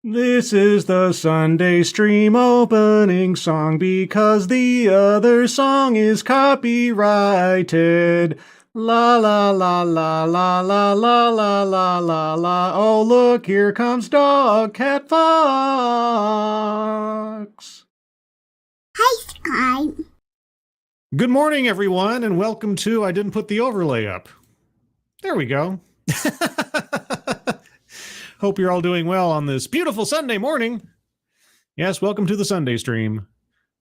This is the Sunday stream opening song because the other song is copyrighted. La la la la la la la la la la la. Oh look, here comes Dog Cat Fox. Hi, Sky. Good morning, everyone, and welcome to I Didn't Put the Overlay Up. There we go. Hope you're all doing well on this beautiful Sunday morning. Yes, welcome to the Sunday stream,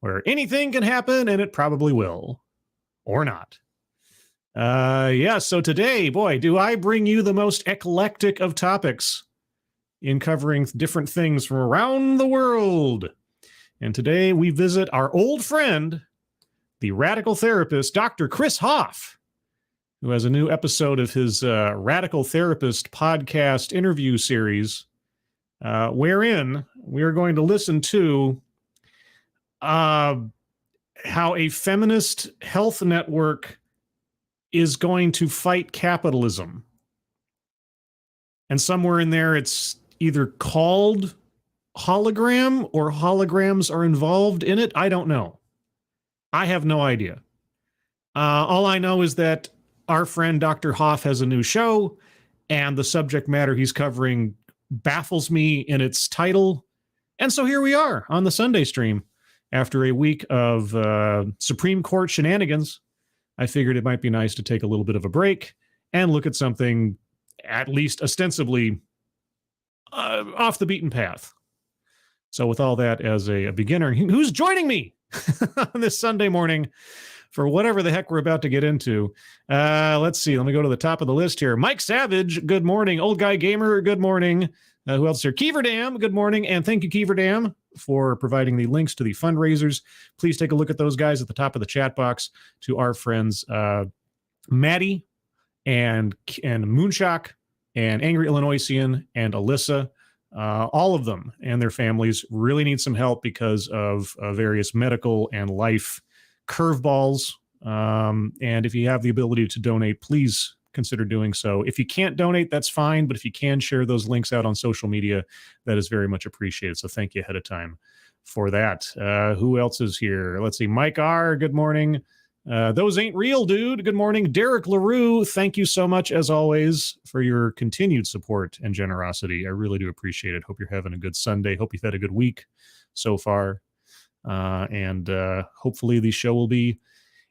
where anything can happen, and it probably will. Or not. So today, boy, do I bring you the most eclectic of topics in covering different things from around the world. And today we visit our old friend, the radical therapist, Dr. Chris Hoff, who has a new episode of his Radical Therapist podcast interview series, wherein we are going to listen to how a feminist health network is going to fight capitalism. And somewhere in there, it's either called Hologram or holograms are involved in it. I don't know. I have no idea. All I know is that our friend Dr. Hoff has a new show, and the subject matter he's covering baffles me in its title. And so here we are on the Sunday stream. After a week of Supreme Court shenanigans, I figured it might be nice to take a little bit of a break and look at something at least ostensibly off the beaten path. So with all that as a beginner, who's joining me on this Sunday morning for whatever the heck we're about to get into. Let's see. Let me go to the top of the list here. Mike Savage, good morning. Old Guy Gamer, good morning. Who else here? Keever Dam, good morning. And thank you, Keever Dam, for providing the links to the fundraisers. Please take a look at those guys at the top of the chat box. To our friends Maddie and Moonshock and Angry Illinoisian and Alyssa. All of them and their families really need some help because of various medical and life curveballs. And if you have the ability to donate, please consider doing so. If you can't donate, that's fine. But if you can share those links out on social media, that is very much appreciated. So thank you ahead of time for that. Who else is here? Let's see. Mike R. Good morning. Those ain't real, dude. Good morning. Derek LaRue. Thank you so much, as always, for your continued support and generosity. I really do appreciate it. Hope you're having a good Sunday. Hope you've had a good week so far. And hopefully the show will be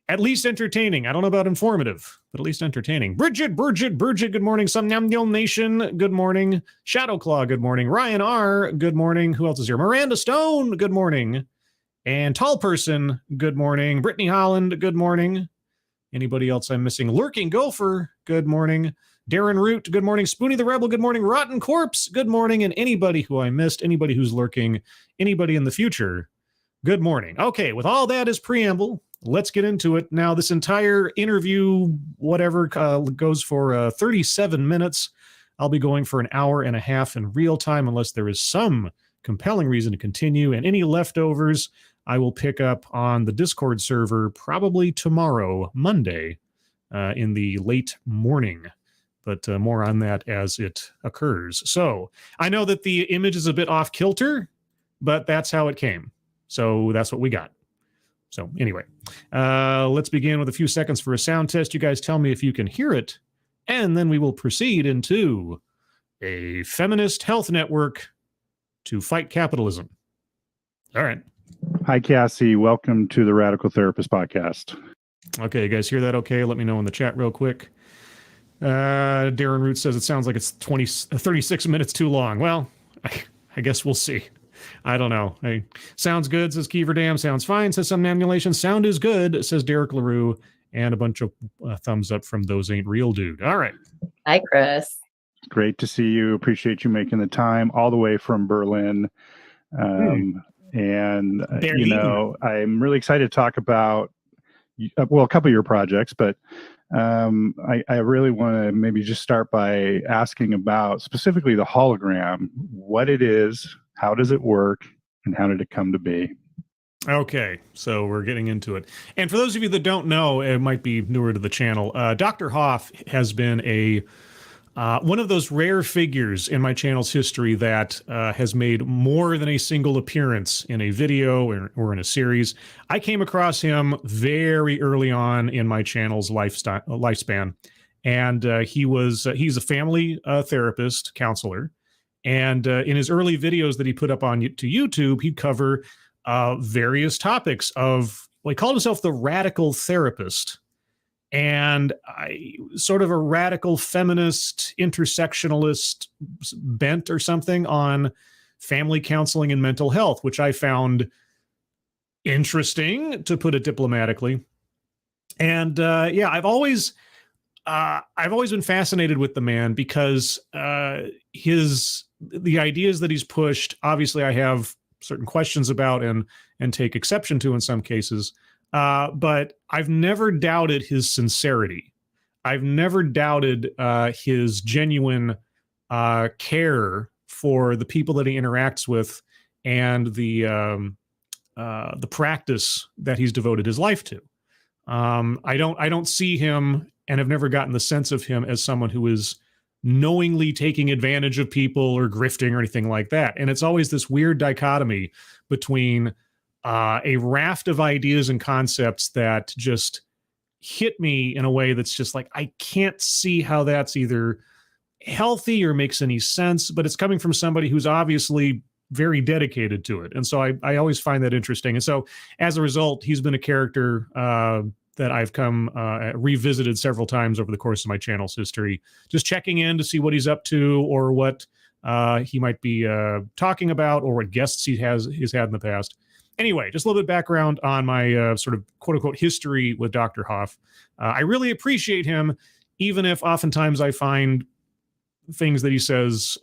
at least entertaining. I don't know about informative, but at least entertaining. Bridget, good morning. Somnambulant Nation, good morning. Shadowclaw, good morning. Ryan R, good morning. Who else is here? Miranda Stone, good morning. And Tall Person, good morning. Brittany Holland, good morning. Anybody else I'm missing? Lurking Gopher, good morning. Darren Root, good morning. Spoonie the Rebel, good morning. Rotten Corpse, good morning. And anybody who I missed, anybody who's lurking, anybody in the future, good morning. Okay, with all that as preamble, let's get into it. Now, this entire interview, whatever, goes for 37 minutes. I'll be going for an hour and a half in real time unless there is some compelling reason to continue. And any leftovers, I will pick up on the Discord server probably tomorrow, Monday, in the late morning. But more on that as it occurs. So I know that the image is a bit off kilter, but that's how it came. So that's what we got. So anyway, let's begin with a few seconds for a sound test. You guys tell me if you can hear it, and then we will proceed into a feminist health network to fight capitalism. All right. Hi, Cassie. Welcome to the Radical Therapist podcast. Okay, you guys hear that okay? Let me know in the chat real quick. Darren Root says it sounds like it's 36 minutes too long. Well, I guess we'll see. I don't know. Hey, sounds good, says Keever Dam. Sounds fine, says Somnambulation. Sound is good, says Derek LaRue. And a bunch of thumbs up from Those Ain't Real, dude. All right. Hi, Chris. Great to see you. Appreciate you making the time all the way from Berlin. And, I'm really excited to talk about, a couple of your projects, but I really want to maybe just start by asking about specifically the hologram, what it is, how does it work, and how did it come to be? Okay, so we're getting into it. And for those of you that don't know, it might be newer to the channel, Dr. Hoff has been a one of those rare figures in my channel's history that has made more than a single appearance in a video or in a series. I came across him very early on in my channel's lifespan, and he's a family therapist, counselor, and in his early videos that he put up to YouTube, he'd cover various topics of, well, he called himself the radical therapist. And sort of a radical feminist, intersectionalist bent or something on family counseling and mental health, which I found interesting, to put it diplomatically. And yeah, I've always been fascinated with the man because the ideas that he's pushed, obviously I have certain questions about and take exception to in some cases. But I've never doubted his sincerity. I've never doubted his genuine care for the people that he interacts with and the practice that he's devoted his life to. I don't see him, and have never gotten the sense of him as someone who is knowingly taking advantage of people or grifting or anything like that. And it's always this weird dichotomy between a raft of ideas and concepts that just hit me in a way that's just like, I can't see how that's either healthy or makes any sense, but it's coming from somebody who's obviously very dedicated to it. And so I always find that interesting. And so as a result, he's been a character that I've come revisited several times over the course of my channel's history, just checking in to see what he's up to or what he might be talking about or what guests he's had in the past. Anyway, just a little bit of background on my sort of quote-unquote history with Dr. Hoff. I really appreciate him, even if oftentimes I find things that he says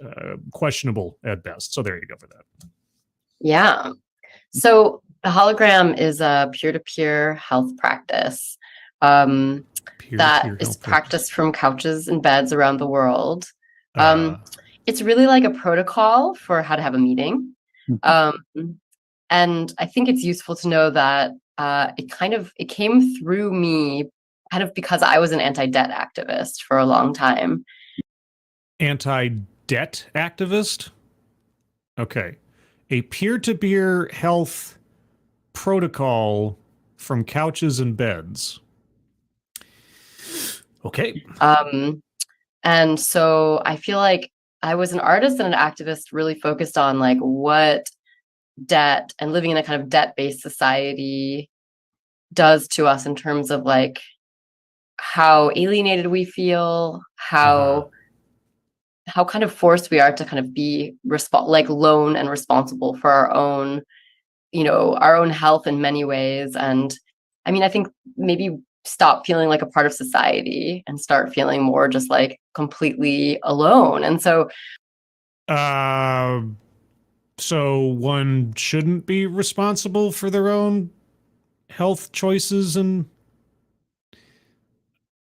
questionable at best. So there you go for that. Yeah. So the Hologram is a peer-to-peer health practice that is practiced from couches and beds around the world. It's really like a protocol for how to have a meeting. And I think it's useful to know that it came through me kind of because I was an anti-debt activist for a long time. Anti-debt activist? Okay. A peer-to-peer health protocol from couches and beds. Okay. And so I feel like I was an artist and an activist really focused on like what debt and living in a kind of debt-based society does to us in terms of like how alienated we feel, how kind of forced we are to kind of be lone and responsible for our own, our own health in many ways. And I mean, I think maybe stop feeling like a part of society and start feeling more just like completely alone. And so so one shouldn't be responsible for their own health choices and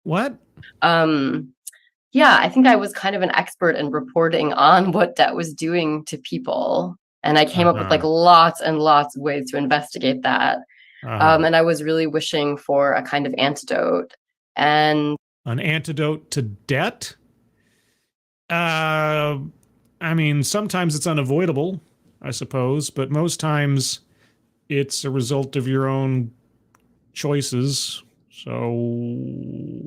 what? Yeah, I think I was kind of an expert in reporting on what debt was doing to people. And I came up with like lots and lots of ways to investigate that. And I was really wishing for a kind of antidote. And an antidote to debt? I mean, sometimes it's unavoidable, I suppose, but most times it's a result of your own choices. So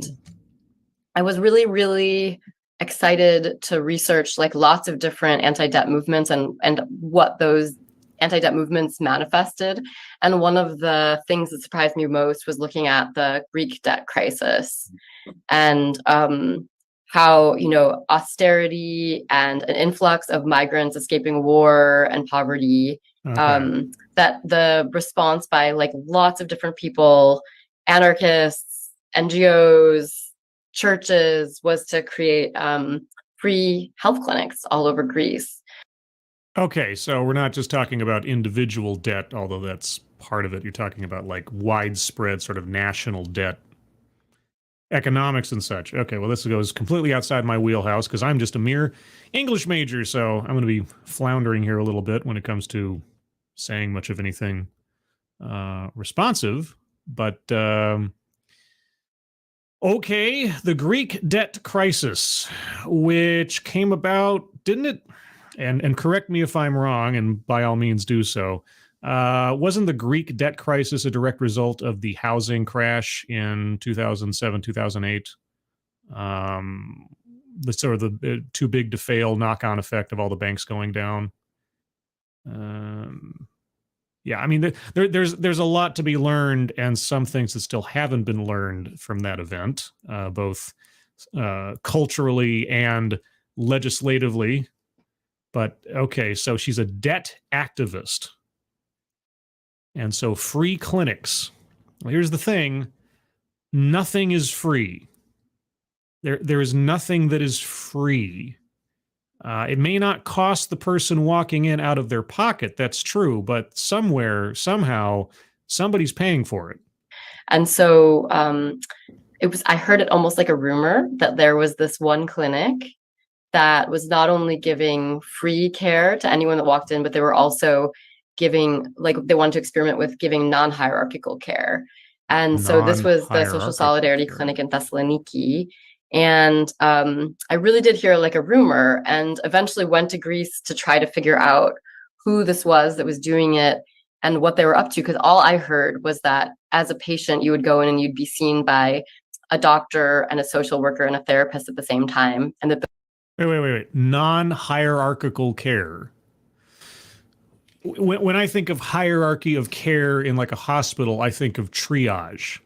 I was really, really excited to research like lots of different anti-debt movements and what those anti-debt movements manifested. And one of the things that surprised me most was looking at the Greek debt crisis and how, austerity and an influx of migrants escaping war and poverty, that the response by like lots of different people, anarchists, NGOs, churches, was to create free health clinics all over Greece. Okay, so we're not just talking about individual debt, although that's part of it. You're talking about like widespread sort of national debt, economics and such. Okay, well, this goes completely outside my wheelhouse because I'm just a mere English major, so I'm going to be floundering here a little bit when it comes to saying much of anything responsive. But Okay, the Greek debt crisis, which came about, didn't it? And correct me if I'm wrong, and by all means do so. Wasn't the Greek debt crisis a direct result of the housing crash in 2007, 2008? The sort of the too big to fail knock-on effect of all the banks going down. Yeah, I mean, there's a lot to be learned, and some things that still haven't been learned from that event, both culturally and legislatively. But okay, so she's a debt activist, and so free clinics. Well, here's the thing: nothing is free. There is nothing that is free. It may not cost the person walking in out of their pocket. That's true, but somewhere, somehow, somebody's paying for it. And so I heard it almost like a rumor that there was this one clinic that was not only giving free care to anyone that walked in, but they were also giving, like, they wanted to experiment with giving non-hierarchical care. And so this was the Social Solidarity Clinic in Thessaloniki. And I really did hear like a rumor, and eventually went to Greece to try to figure out who this was that was doing it and what they were up to. Because all I heard was that as a patient, you would go in and you'd be seen by a doctor and a social worker and a therapist at the same time. And that Wait. Non-hierarchical care. When I think of hierarchy of care in like a hospital, I think of triage.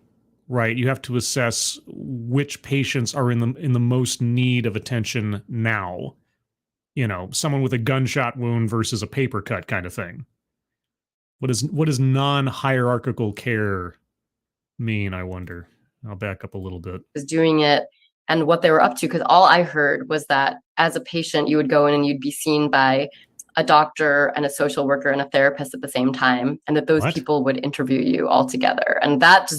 Right, you have to assess which patients are in the most need of attention now. You know, someone with a gunshot wound versus a paper cut kind of thing. What does non-hierarchical care mean, I wonder? I'll back up a little bit. Was doing it and what they were up to, because all I heard was that as a patient, you would go in and you'd be seen by a doctor and a social worker and a therapist at the same time, and that those people would interview you all together. And that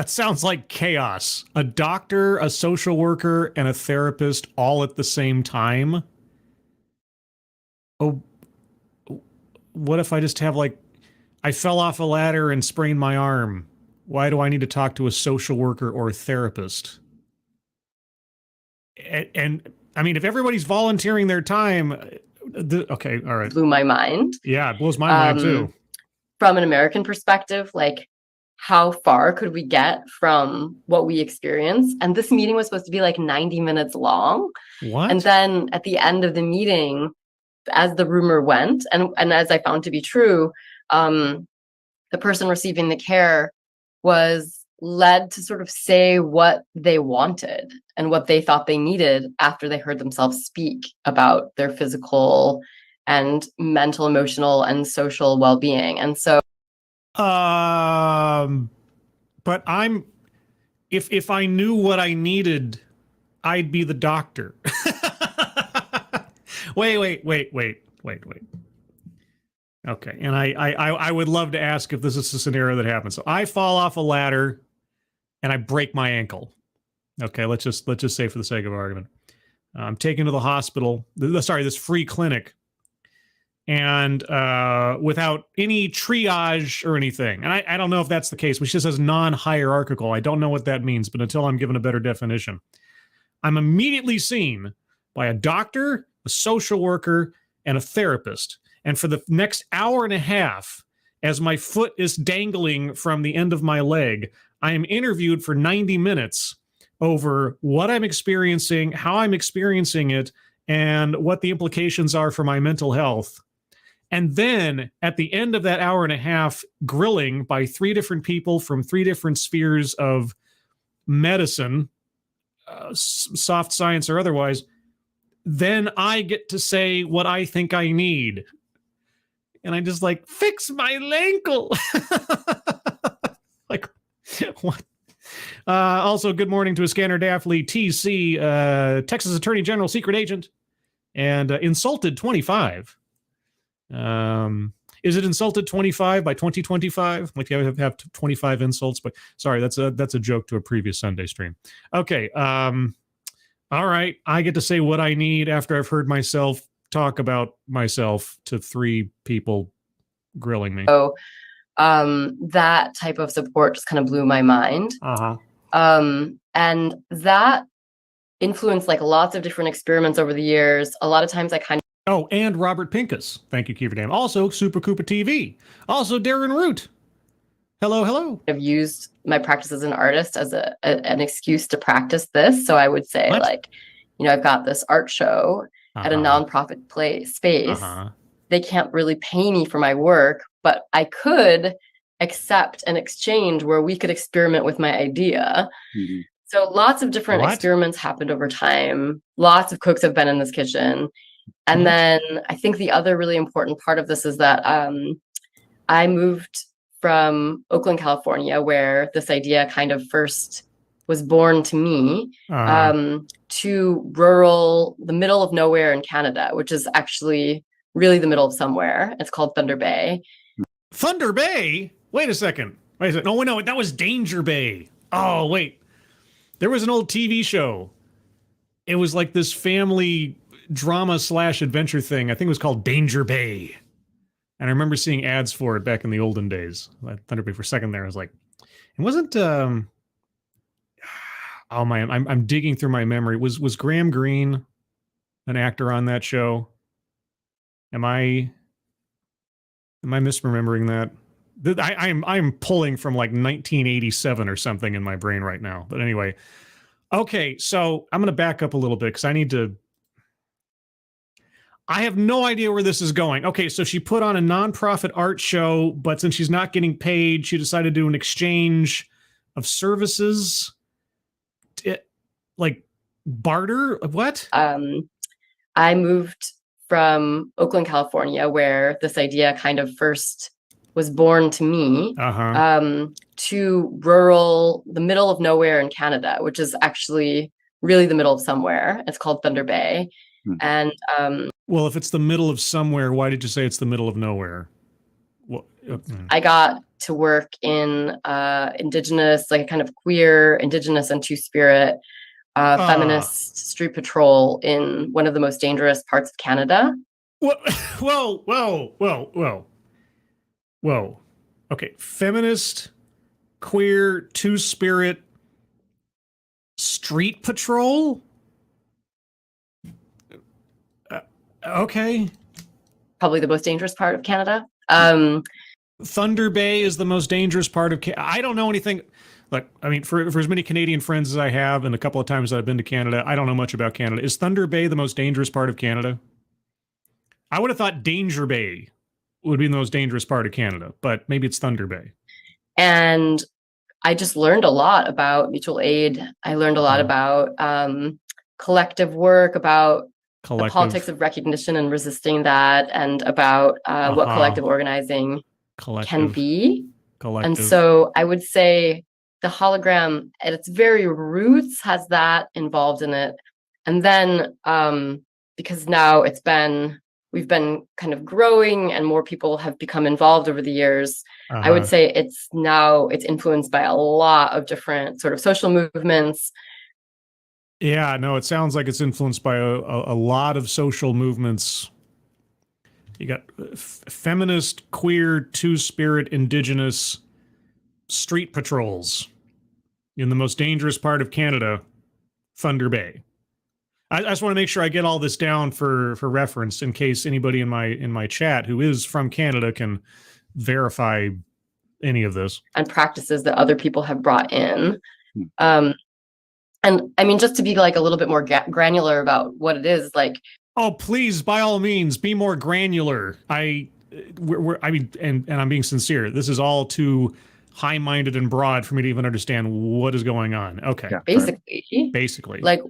sounds like chaos. A doctor, a social worker, and a therapist all at the same time? Oh, what if I just have like, I fell off a ladder and sprained my arm? Why do I need to talk to a social worker or a therapist? And I mean, if everybody's volunteering their time, okay, all right. Blew my mind. Yeah, it blows my mind too. From an American perspective, like, how far could we get from what we experienced? And this meeting was supposed to be like 90 minutes long. What? And then at the end of the meeting, as the rumor went, and as I found to be true, the person receiving the care was led to sort of say what they wanted and what they thought they needed after they heard themselves speak about their physical and mental, emotional, and social well-being. And so but if I knew what I needed, I'd be the doctor. Wait. Okay, and I would love to ask if this is a scenario that happens. So I fall off a ladder and I break my ankle. Okay, let's just say for the sake of argument, I'm taken to the hospital. This free clinic. And without any triage or anything. And I don't know if that's the case, which just says non-hierarchical. I don't know what that means, but until I'm given a better definition, I'm immediately seen by a doctor, a social worker, and a therapist. And for the next hour and a half, as my foot is dangling from the end of my leg, I am interviewed for 90 minutes over what I'm experiencing, how I'm experiencing it, and what the implications are for my mental health. And then at the end of that hour and a half, grilling by 3 different people from 3 different spheres of medicine, soft science or otherwise, then I get to say what I think I need. And I just like, fix my ankle. Like, what? Also, good morning to a Scanner Daffley, TC, Texas Attorney General, secret agent, and Insulted 25. Is it Insulted 25 by 2025? Like you have 25 insults, but sorry, that's a joke to a previous Sunday stream. Okay. All right. I get to say what I need after I've heard myself talk about myself to 3 people grilling me. So that type of support just kind of blew my mind. And that influenced like lots of different experiments over the years. A lot of times I kind Oh, and Robert Pincus. Thank you, Kiefer Dam. Also, Super Koopa TV. Also, Darren Root. Hello, hello. of used my practice as an artist as an excuse to practice this. So I would say What? like, I've got this art show at a nonprofit space. They can't really pay me for my work, but I could accept an exchange where we could experiment with my idea. Mhm. So lots of different What? experiments happened over time. Lots of cooks have been in this kitchen. And then I think the other really important part of this is that I moved from Oakland, California, where this idea kind of first was born to me, to the middle of nowhere in Canada, which is actually really the middle of somewhere. It's called Thunder Bay. Thunder Bay? Wait a second. No, no, that was Danger Bay. Oh, wait. There was an old TV show. It was like this family drama / adventure thing. I think it was called Danger Bay. And I remember seeing ads for it back in the olden days. Thunder Bay for a second there. I was like, it wasn't, oh man, I'm digging through my memory. Was Graham Greene an actor on that show? Am I misremembering that? I'm pulling from like 1987 or something in my brain right now. But anyway, okay, so I'm going to back up a little bit because I have no idea where this is going. Okay, so she put on a nonprofit art show, but since she's not getting paid, she decided to do an exchange of services. Like barter? What? I moved from Oakland, California, where this idea kind of first was born to me, to the middle of nowhere in Canada, which is actually really the middle of somewhere. It's called Thunder Bay. And well, if it's the middle of somewhere, why did you say it's the middle of nowhere? Well, I got to work in Indigenous, like kind of queer, Indigenous and Two-Spirit feminist street patrol in one of the most dangerous parts of Canada. Whoa. Okay, feminist, queer, Two-Spirit street patrol? Okay. Probably the most dangerous part of Canada. Thunder Bay is the most dangerous part of Canada. I don't know anything. Look, I mean, for as many Canadian friends as I have and a couple of times that I've been to Canada, I don't know much about Canada. Is Thunder Bay the most dangerous part of Canada? I would have thought Danger Bay would be the most dangerous part of Canada, but maybe it's Thunder Bay. And I just learned a lot about mutual aid. I learned a lot about collective work, about the politics of recognition and resisting that, and about what collective organizing can be. And so I would say the hologram at its very roots has that involved in it. And then because now we've been kind of growing and more people have become involved over the years, I would say it's influenced by a lot of different sort of social movements. Yeah, no, it sounds like it's influenced by a lot of social movements. You got feminist, queer, Two-Spirit, Indigenous street patrols in the most dangerous part of Canada, Thunder Bay. I just want to make sure I get all this down for reference in case anybody in my chat who is from Canada can verify any of this. And practices that other people have brought in. And I mean, just to be like a little bit more granular about what it is, like. Oh, please, by all means, be more granular. I mean, and I'm being sincere. This is all too high-minded and broad for me to even understand what is going on. Okay. Yeah, Basically. Like,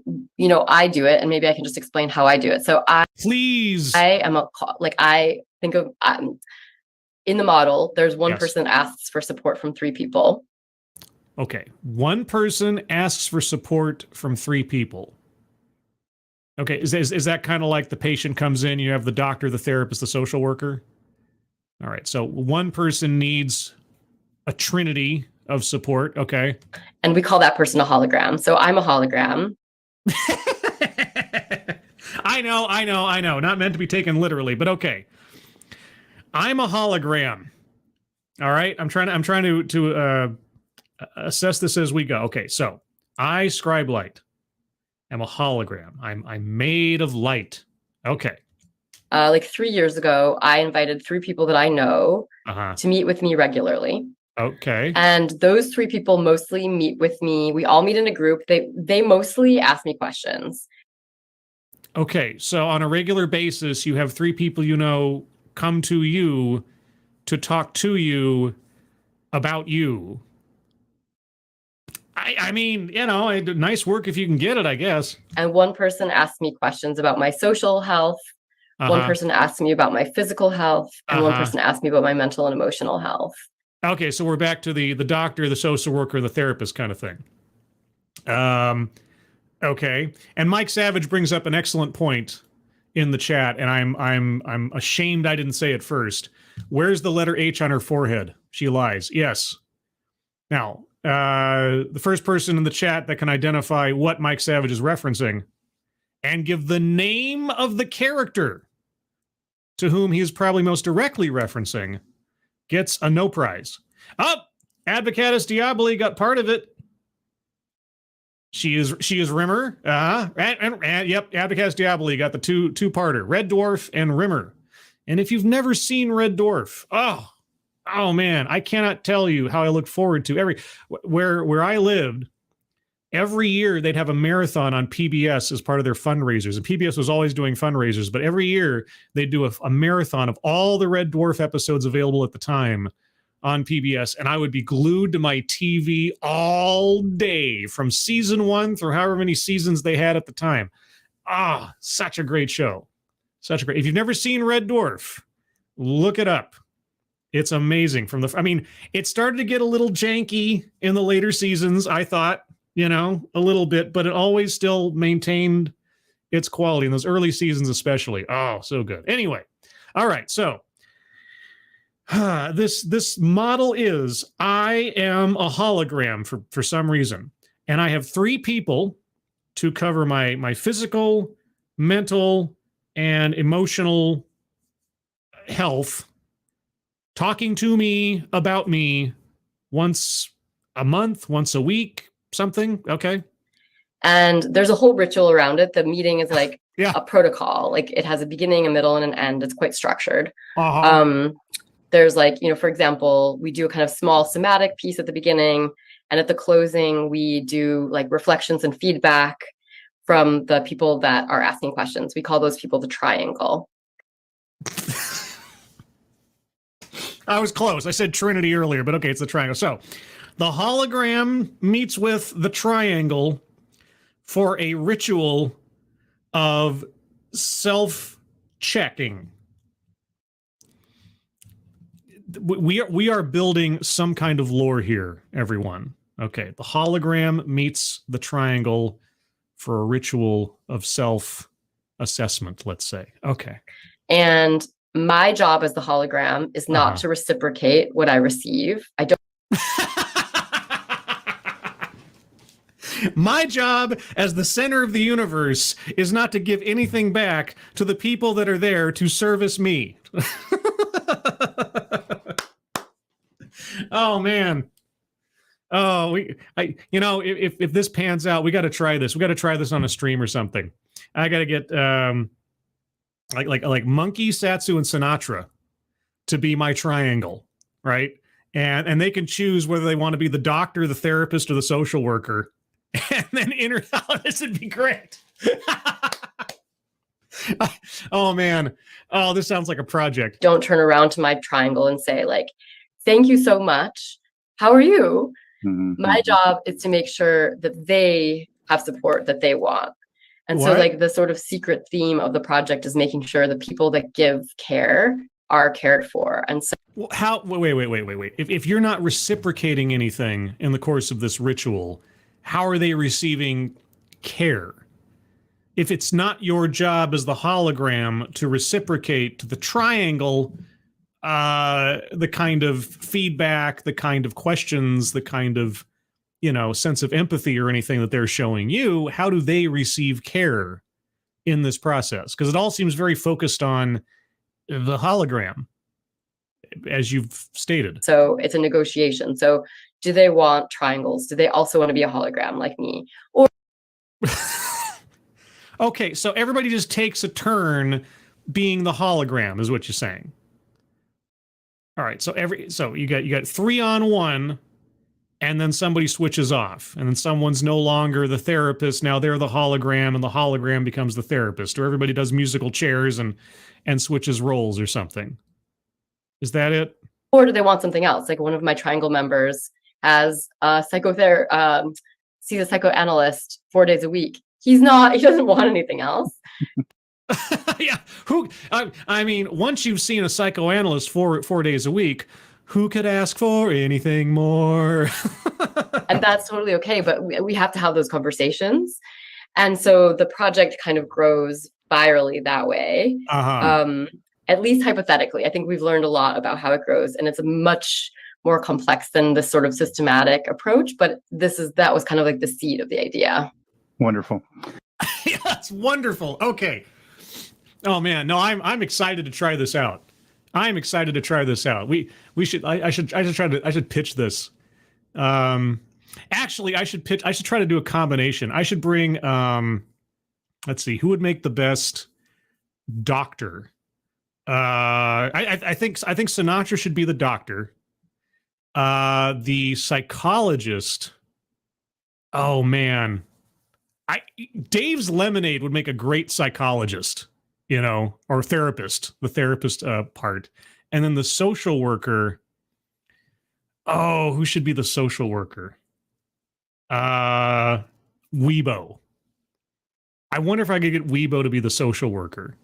I do it, and maybe I can just explain how I do it. So I think of, in the model, there's one person asks for support from 3 people. Okay. One person asks for support from 3 people. Okay. Is that kind of like the patient comes in, you have the doctor, the therapist, the social worker? All right. So one person needs a trinity of support. Okay. And we call that person a hologram. So I'm a hologram. I know. Not meant to be taken literally, but okay. I'm a hologram. All right. I'm trying to assess this as we go. Okay, so I, Scribe Light, am a hologram. I'm made of light. Okay. Like 3 years ago, I invited 3 people that I know Uh-huh. to meet with me regularly. Okay. And those 3 people mostly meet with me. We all meet in a group. They mostly ask me questions. Okay, so on a regular basis, you have 3 people you know come to you to talk to you about you. I mean, you know, nice work if you can get it, I guess. And one person asked me questions about my social health. One person asked me about my physical health. And one person asked me about my mental and emotional health. Okay, so we're back to the doctor, the social worker, the therapist kind of thing. Okay, and Mike Savage brings up an excellent point in the chat, and I'm ashamed I didn't say it first. Where's the letter H on her forehead? She lies. Yes. Now, the first person in the chat that can identify what Mike Savage is referencing and give the name of the character to whom he is probably most directly referencing gets a no prize. Oh, Advocatus Diaboli got part of it. She is Rimmer. Yep, Advocatus Diaboli got the two-parter, Red Dwarf and Rimmer. And if you've never seen Red Dwarf, oh man, I cannot tell you how I look forward to where I lived. Every year they'd have a marathon on PBS as part of their fundraisers. And PBS was always doing fundraisers, but every year they'd do a marathon of all the Red Dwarf episodes available at the time on PBS. And I would be glued to my TV all day from season 1 through however many seasons they had at the time. Such a great show. If you've never seen Red Dwarf, look it up. It's amazing. It started to get a little janky in the later seasons, I thought. A little bit, but it always still maintained its quality in those early seasons, especially. Oh, so good. Anyway, all right. So this model is I am a hologram for some reason, and I have 3 people to cover my physical, mental, and emotional health, talking to me about me once a month, once a week. Something. Okay. And there's a whole ritual around it. The meeting is like Yeah. a protocol. Like it has a beginning, a middle, and an end. It's quite structured. There's for example, we do a kind of small somatic piece at the beginning, and at the closing, we do like reflections and feedback from the people that are asking questions. We call those people the triangle. I was close. I said Trinity earlier, but okay, it's the triangle. So the hologram meets with the triangle for a ritual of self-checking. We are building some kind of lore here, everyone. Okay, the hologram meets the triangle for a ritual of self-assessment, let's say. Okay. And my job as the hologram is not to reciprocate what I receive. I don't. My job as the center of the universe is not to give anything back to the people that are there to service me. Oh man. Oh, if this pans out, we got to try this. We got to try this on a stream or something. I got to get like Monkey, Satsu, and Sinatra to be my triangle, right? And they can choose whether they want to be the doctor, the therapist, or the social worker. And then this would be great. Oh man. Oh, this sounds like a project. Don't turn around to my triangle and say like, thank you so much. How are you? Mm-hmm. My job is to make sure that they have support that they want. And so like the sort of secret theme of the project is making sure the people that give care are cared for. And so wait. If you're not reciprocating anything in the course of this ritual, how are they receiving care? If it's not your job as the hologram to reciprocate to the triangle, the kind of feedback, the kind of questions, the kind of, sense of empathy or anything that they're showing you, how do they receive care in this process? Because it all seems very focused on the hologram, as you've stated. So it's a negotiation. So do they want triangles? Do they also want to be a hologram like me? Or okay, so everybody just takes a turn being the hologram, is what you're saying. All right, so you got 3-on-1, and then somebody switches off, and then someone's no longer the therapist. Now they're the hologram, and the hologram becomes the therapist, or everybody does musical chairs and switches roles or something. Is that it? Or do they want something else? Like one of my triangle members has a sees a psychoanalyst 4 days a week. He doesn't want anything else. Yeah. I mean, once you've seen a psychoanalyst 4 days a week, who could ask for anything more? And that's totally okay, but we have to have those conversations. And so the project kind of grows virally that way. At least hypothetically. I think we've learned a lot about how it grows, and it's much more complex than this sort of systematic approach, but that was kind of like the seed of the idea. Wonderful. Yeah, that's wonderful. Okay. Oh man, no, I'm excited to try this out. I'm excited to try this out. I should pitch this. Actually, I should try to do a combination. I should bring let's see, who would make the best doctor? I think Sinatra should be the doctor. The psychologist. Oh man. Dave's Lemonade would make a great psychologist, or therapist, the therapist part. And then the social worker. Oh, who should be the social worker? Weibo. I wonder if I could get Weibo to be the social worker.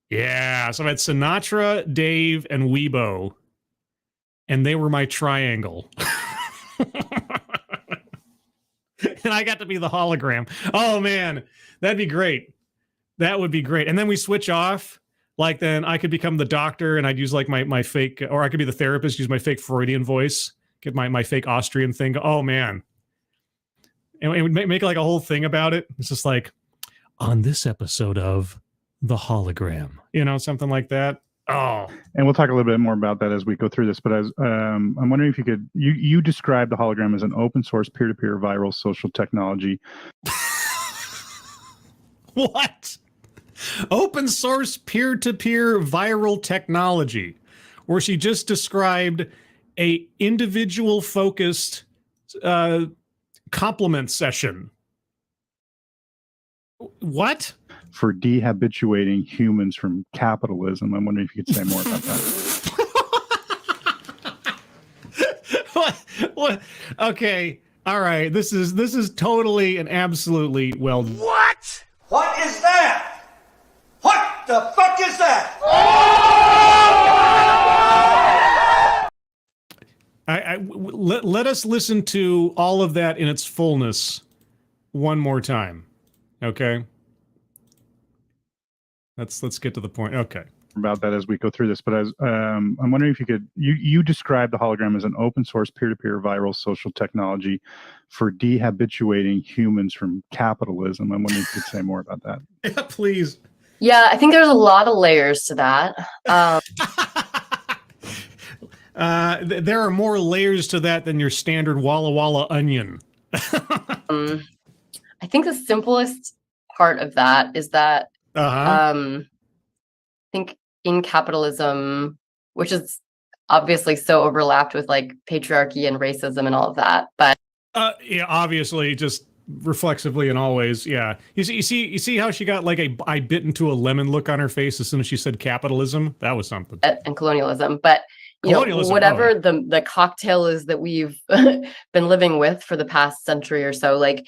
Yeah, so I had Sinatra, Dave, and Weibo, and they were my triangle. And I got to be the hologram. Oh man, that'd be great. That would be great. And then we switch off. Like then I could become the doctor, and I'd use like my fake, or I could be the therapist, use my fake Freudian voice, get my fake Austrian thing. Oh man, and we make like a whole thing about it. It's just like on this episode of The Hologram, something like that. Oh, and we'll talk a little bit more about that as we go through this. But as I'm wondering if you describe the hologram as an open source, peer-to-peer, viral social technology. What? Open source, peer-to-peer, viral technology, where she just described a individual focused compliment session. What? For dehabituating humans from capitalism. I'm wondering if you could say more about that. What? Okay. All right. This is totally and absolutely well. What? What is that? What the fuck is that? Let us listen to all of that in its fullness one more time. Okay. Let's get to the point. Okay. About that as we go through this, but as I'm wondering if you describe the hologram as an open source, peer-to-peer, viral social technology for dehabituating humans from capitalism. I'm wondering if you could say more about that. Yeah, please. Yeah, I think there's a lot of layers to that. There are more layers to that than your standard Walla Walla onion. I think the simplest part of that is that I think in capitalism, which is obviously so overlapped with like patriarchy and racism and all of that, but yeah, obviously, just reflexively and always, yeah. You see how she got like I bit into a lemon look on her face as soon as she said capitalism? That was something. And colonialism, but whatever the cocktail is that we've been living with for the past century or so, like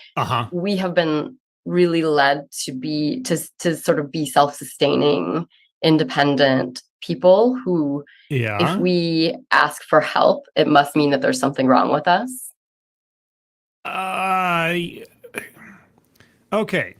we have been really led to sort of be self-sustaining, independent people who, if we ask for help, it must mean that there's something wrong with us. Okay.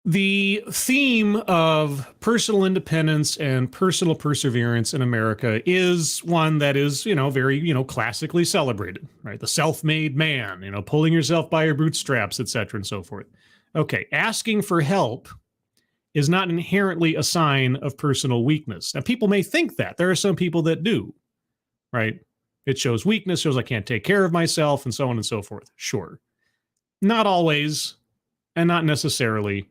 The theme of personal independence and personal perseverance in America is one that is, very, classically celebrated, right? The self-made man, pulling yourself by your bootstraps, et cetera, and so forth. Okay, asking for help is not inherently a sign of personal weakness. Now, people may think that. There are some people that do, right? It shows weakness, shows I can't take care of myself, and so on and so forth. Sure. Not always, and not necessarily.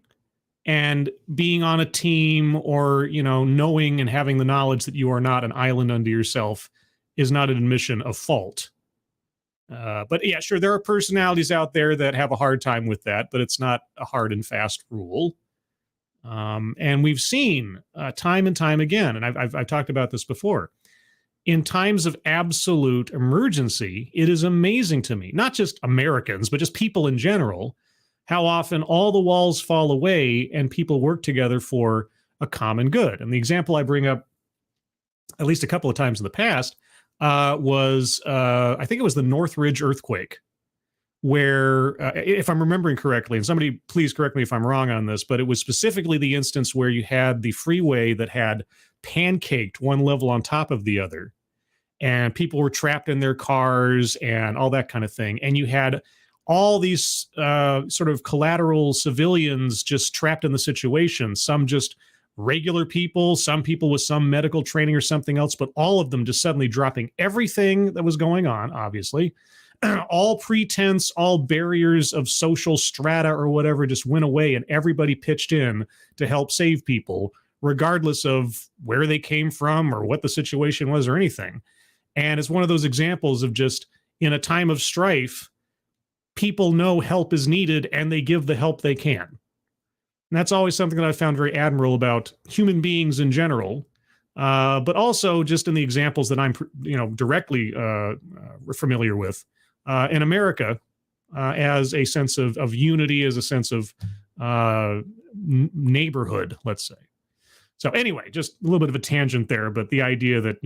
And being on a team or, knowing and having the knowledge that you are not an island unto yourself is not an admission of fault. But yeah, sure, there are personalities out there that have a hard time with that, but it's not a hard and fast rule. And we've seen time and time again, and I've talked about this before, in times of absolute emergency, it is amazing to me, not just Americans, but just people in general, how often all the walls fall away and people work together for a common good. And the example I bring up at least a couple of times in the past was, I think it was the Northridge earthquake, where, if I'm remembering correctly, and somebody please correct me if I'm wrong on this, but it was specifically the instance where you had the freeway that had pancaked one level on top of the other, and people were trapped in their cars and all that kind of thing. And you had all these sort of collateral civilians just trapped in the situation, some just regular people, some people with some medical training or something else, but all of them just suddenly dropping everything that was going on, obviously. All pretense, all barriers of social strata or whatever just went away, and everybody pitched in to help save people, regardless of where they came from or what the situation was or anything. And it's one of those examples of just, in a time of strife, people know help is needed and they give the help they can. And that's always something that I found very admirable about human beings in general, but also just in the examples that I'm, directly familiar with in America, as a sense of unity, as a sense of neighborhood, let's say. So anyway, just a little bit of a tangent there, but the idea that,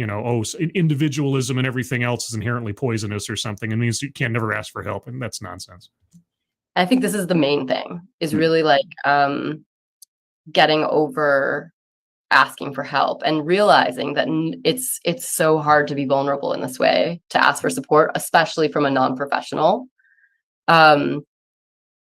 individualism and everything else is inherently poisonous or something, it means you can never ask for help, and that's nonsense. I think this is the main thing, is really like getting over asking for help and realizing that it's so hard to be vulnerable in this way, to ask for support, especially from a non-professional.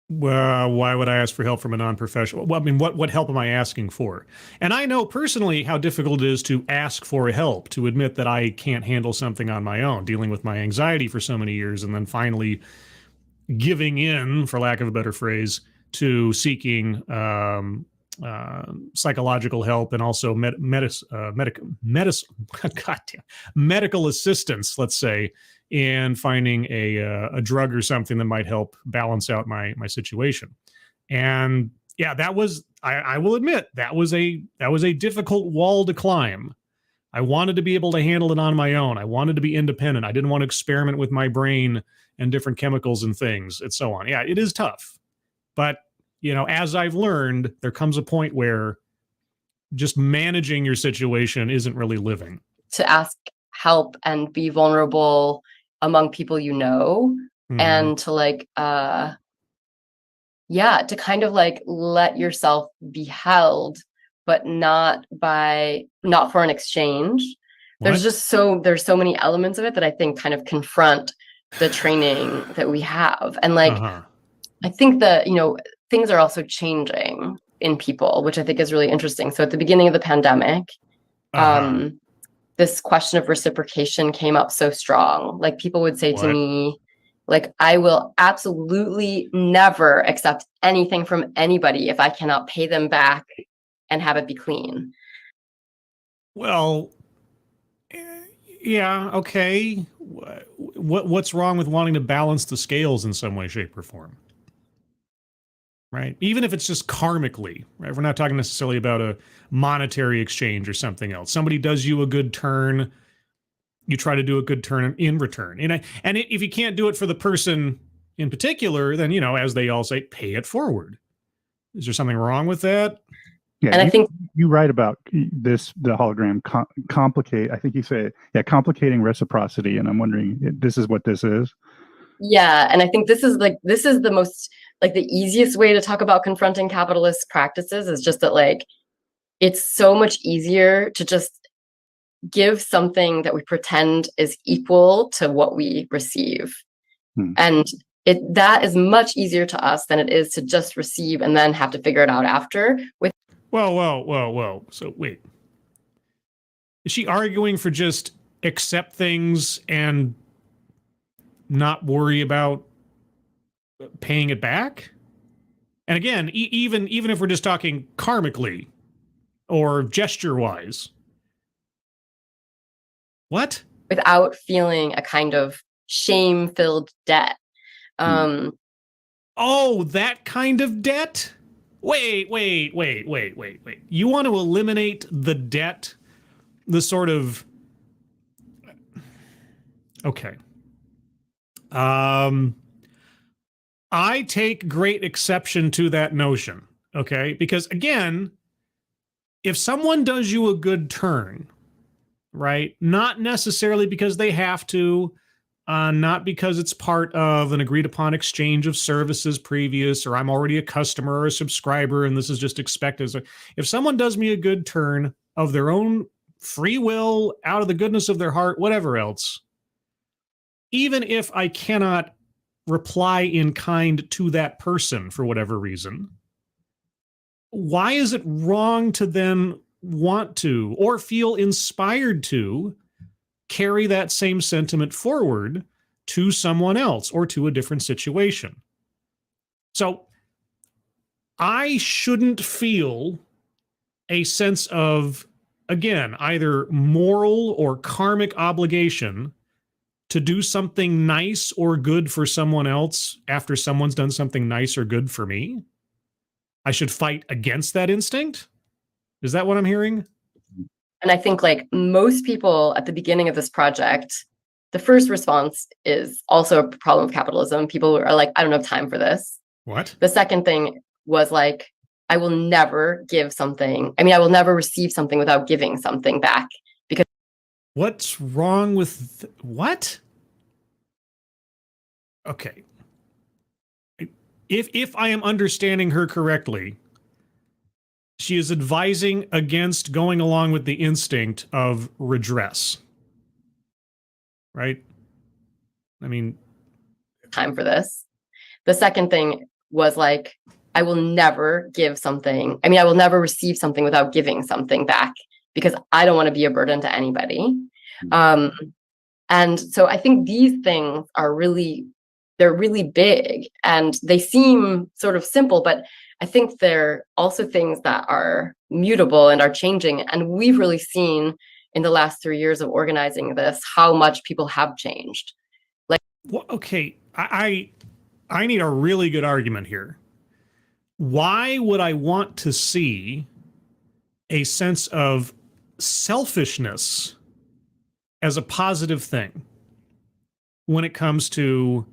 Well, why would I ask for help from a non-professional? Well, I mean, what help am I asking for? And I know personally how difficult it is to ask for help, to admit that I can't handle something on my own, dealing with my anxiety for so many years, and then finally giving in, for lack of a better phrase, to seeking psychological help and also medical assistance, let's say, in finding a drug or something that might help balance out my situation. And yeah, that was, I will admit, that was a difficult wall to climb. I wanted to be able to handle it on my own. I wanted to be independent. I didn't want to experiment with my brain and different chemicals and things and so on. Yeah, it is tough. But, as I've learned, there comes a point where just managing your situation isn't really living. To ask help and be vulnerable among people and to to kind of like let yourself be held, but not for an exchange. What? There's so many elements of it that I think kind of confront the training that we have. And I think that, things are also changing in people, which I think is really interesting. So at the beginning of the pandemic, this question of reciprocation came up so strong. Like, people would say to me, like, I will absolutely never accept anything from anybody if I cannot pay them back and have it be clean. Well, yeah, okay. What's wrong with wanting to balance the scales in some way, shape, or form? Right? Even if it's just karmically, right? We're not talking necessarily about a monetary exchange or something else. Somebody does you a good turn, you try to do a good turn in return. And if you can't do it for the person in particular, then, as they all say, pay it forward. Is there something wrong with that? Yeah, and I think you write about this, the hologram complicate. I think you say, complicating reciprocity. And I'm wondering, this is what this is. Yeah, and I think this is the most, the easiest way to talk about confronting capitalist practices is just that, it's so much easier to just give something that we pretend is equal to what we receive. And that is much easier to us than it is to just receive and then have to figure it out after. Whoa. So wait, is she arguing for just accept things and not worry about paying it back? And again, even if we're just talking karmically or gesture-wise. What? Without feeling a kind of shame-filled debt. Oh, that kind of debt? Wait. You want to eliminate the debt? The sort of... Okay. I take great exception to that notion, okay? Because again, if someone does you a good turn, right? Not necessarily because they have to, not because it's part of an agreed upon exchange of services previous, or I'm already a customer or a subscriber and this is just expected. So if someone does me a good turn of their own free will, out of the goodness of their heart, whatever else, even if I cannot reply in kind to that person for whatever reason, why is it wrong to then want to or feel inspired to carry that same sentiment forward to someone else or to a different situation? So I shouldn't feel a sense of, again, either moral or karmic obligation to do something nice or good for someone else after someone's done something nice or good for me. I should fight against that instinct? Is that what I'm hearing? And I think like most people at the beginning of this project, the first response is also a problem of capitalism. People are like, I don't have time for this. What? The second thing was like, I will never give something. I mean, I will never receive something without giving something back. Because what's wrong with what? Okay. If I am understanding her correctly, she is advising against going along with the instinct of redress. Right? I mean, time for this. The second thing was like, I will never give something. I mean, I will never receive something without giving something back because I don't want to be a burden to anybody. And so I think these things are they're really big and they seem sort of simple, but I think they're also things that are mutable and are changing. And we've really seen in the last 3 years of organizing this, how much people have changed. Like, well, okay, I need a really good argument here. Why would I want to see a sense of selfishness as a positive thing when it comes to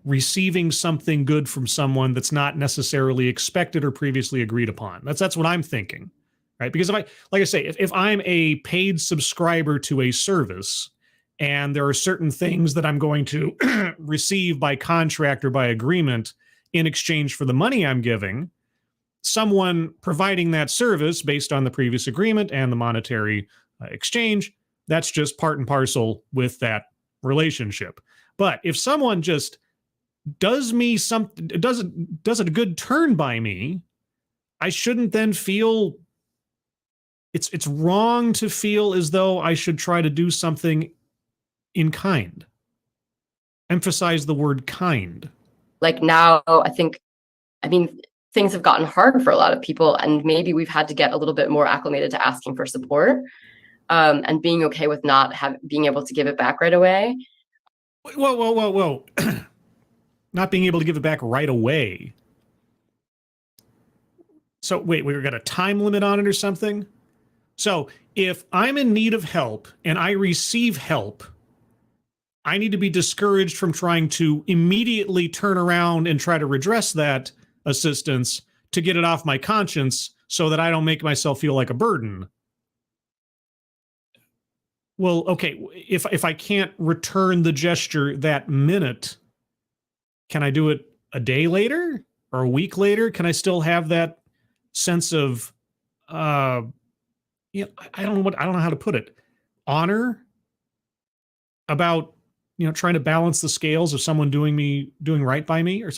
receiving something good from someone that's not necessarily expected or previously agreed upon? That's what I'm thinking, right? Because if like I say, if I'm a paid subscriber to a service and there are certain things that I'm going to receive by contract or by agreement in exchange for the money I'm giving, someone providing that service based on the previous agreement and the monetary exchange, that's just part and parcel with that relationship. But if someone just does me something, does a good turn by me, I shouldn't then feel it's wrong to feel as though I should try to do something in kind. Emphasize the word kind. like now, I mean, things have gotten harder for a lot of people, and maybe we've had to get a little bit more acclimated to asking for support, and being okay with not being able to give it back right away. Whoa. Not being able to give it back right away. So wait, we got a time limit on it or something? So if I'm in need of help and I receive help, I need to be discouraged from trying to immediately turn around and try to redress that assistance to get it off my conscience so that I don't make myself feel like a burden. Well, okay, if I can't return the gesture that minute, can I do it a day later or a week later? Can I still have that sense of, I don't know how to put it, honor about, trying to balance the scales of someone doing right by me or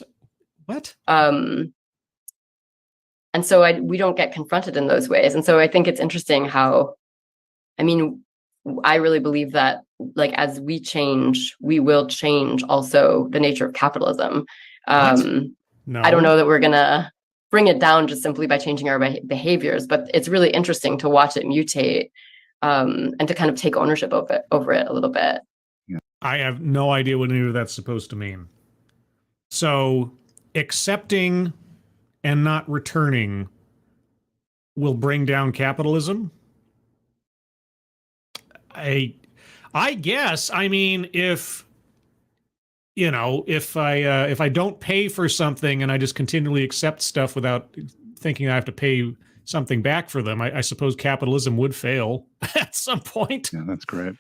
what? And so we don't get confronted in those ways. And so I think it's interesting how, I mean, I really believe that, like, as we change, we will change also the nature of capitalism. No. I don't know that we're gonna bring it down just simply by changing our behaviors, but it's really interesting to watch it mutate, and to kind of take ownership of it over it a little bit. I have no idea what any of that's supposed to mean. So accepting and not returning will bring down capitalism? I guess. I mean, if I don't pay for something and I just continually accept stuff without thinking I have to pay something back for them, I suppose capitalism would fail at some point. Yeah, that's great.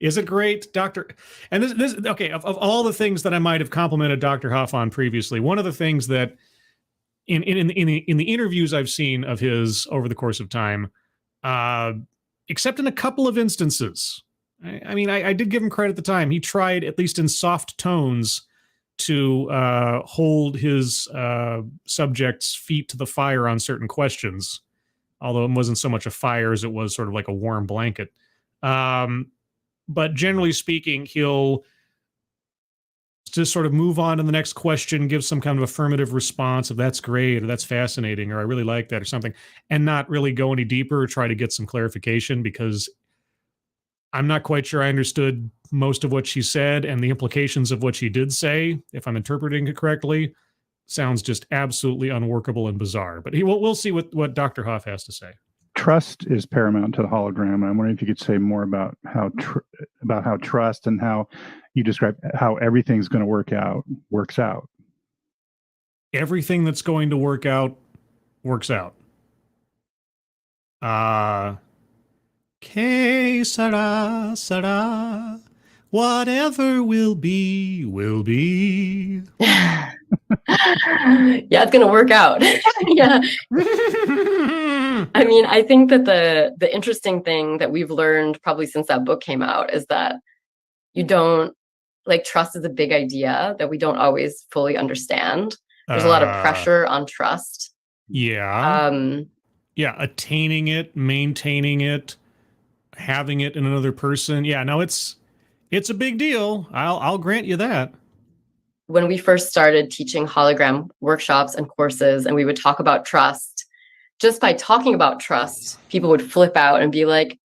Is it great, Dr.? And this okay, of all the things that I might have complimented Dr. Hoff on previously, one of the things that in the interviews I've seen of his over the course of time, except in a couple of instances, I mean, I did give him credit at the time. He tried, at least in soft tones, to hold his subjects' feet to the fire on certain questions, although it wasn't so much a fire as it was sort of like a warm blanket. But generally speaking, he'll just sort of move on to the next question, give some kind of affirmative response of that's great, or that's fascinating, or I really like that, or something, and not really go any deeper or try to get some clarification, because I'm not quite sure I understood most of what she said, and the implications of what she did say, if I'm interpreting it correctly, sounds just absolutely unworkable and bizarre. But we'll see what Dr. Hoff has to say. Trust is paramount to the hologram. I'm wondering if you could say more about how trust and how you describe how everything's going to works out. Everything that's going to work out works out. Que sera, sera. Whatever will be, will be. Yeah, it's gonna work out. Yeah. I mean, I think that the interesting thing that we've learned probably since that book came out is that you don't, like, trust is a big idea that we don't always fully understand. There's a lot of pressure on trust. Yeah. Yeah, attaining it, maintaining it, having it in another person. Yeah, no, it's a big deal. I'll grant you that. When we first started teaching hologram workshops and courses, and we would talk about trust, just by talking about trust, people would flip out and be like,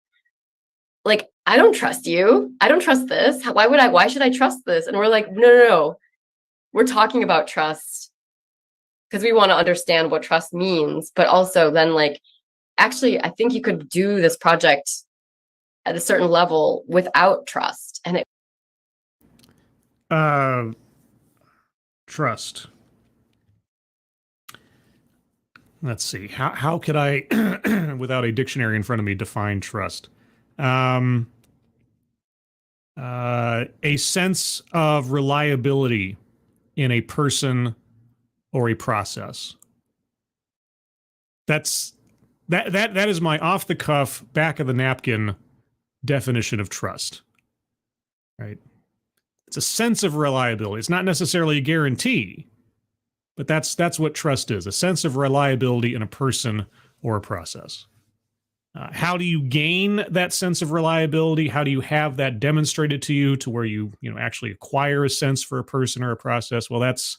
I don't trust you. I don't trust this. Why should I trust this? And we're like, no. We're talking about trust because we want to understand what trust means. But also then, like, actually, I think you could do this project at a certain level without trust. And trust. Let's see. How could I, without a dictionary in front of me, define trust? A sense of reliability in a person or a process. That is my off the cuff, back of the napkin definition of trust. Right? It's a sense of reliability. It's not necessarily a guarantee, but that's what trust is, a sense of reliability in a person or a process. How do you gain that sense of reliability? How do you have that demonstrated to you to where you actually acquire a sense for a person or a process? Well, that's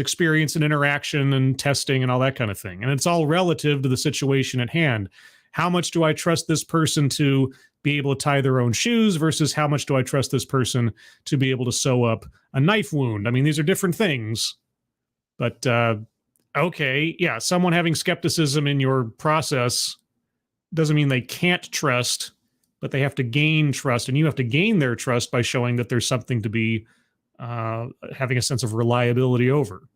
experience and interaction and testing and all that kind of thing. And it's all relative to the situation at hand. How much do I trust this person to be able to tie their own shoes versus how much do I trust this person to be able to sew up a knife wound? I mean, these are different things. But, okay, yeah, someone having skepticism in your process doesn't mean they can't trust, but they have to gain trust, and you have to gain their trust by showing that there's something to be having a sense of reliability over.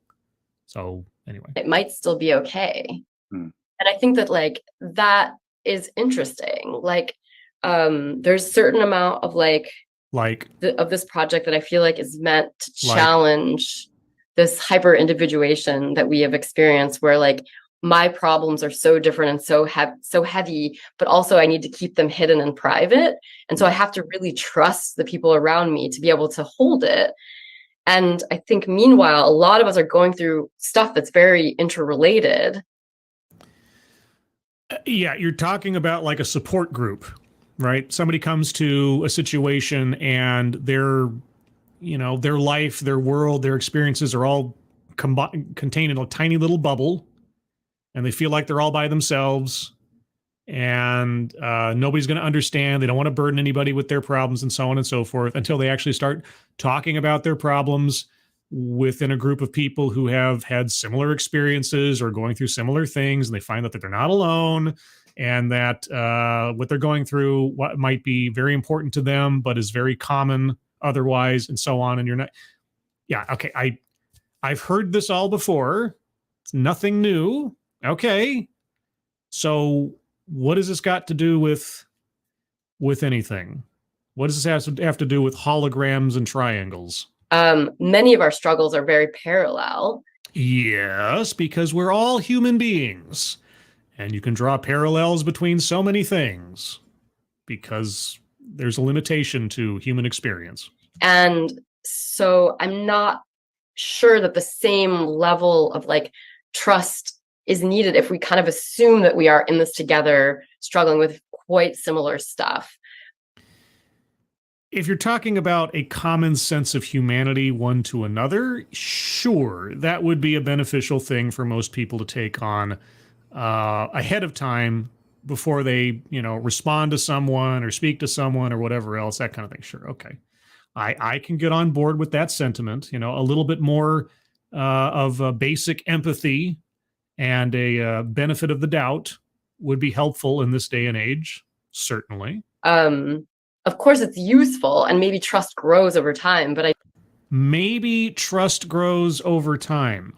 So anyway. it might still be okay. And I think that, like, that is interesting. Like, there's a certain amount of of this project that I feel like is meant to challenge this hyper individuation that we have experienced, where, like, my problems are so different and so heavy, but also I need to keep them hidden and private. And so I have to really trust the people around me to be able to hold it. And I think, meanwhile, a lot of us are going through stuff that's very interrelated. Yeah, you're talking about like a support group. right? Somebody comes to a situation and their life, their world, their experiences are all contained in a tiny little bubble, and they feel like they're all by themselves, and nobody's going to understand. They don't want to burden anybody with their problems and so on and so forth until they actually start talking about their problems within a group of people who have had similar experiences or going through similar things, and they find that they're not alone, and that what they're going through, what might be very important to them, but is very common otherwise, and so on. And you're not, yeah, okay. I've heard this all before. It's nothing new. Okay. So what does this got to do with anything? What does this have to do with holograms and triangles? Many of our struggles are very parallel. Yes, because we're all human beings. And you can draw parallels between so many things because there's a limitation to human experience. And so I'm not sure that the same level of like trust is needed if we kind of assume that we are in this together, struggling with quite similar stuff. If you're talking about a common sense of humanity one to another, sure, that would be a beneficial thing for most people to take on ahead of time before they, respond to someone or speak to someone or whatever else, that kind of thing. Sure, okay. I can get on board with that sentiment. A little bit more of basic empathy and a benefit of the doubt would be helpful in this day and age, certainly. Of course, it's useful, and maybe trust grows over time, but maybe trust grows over time.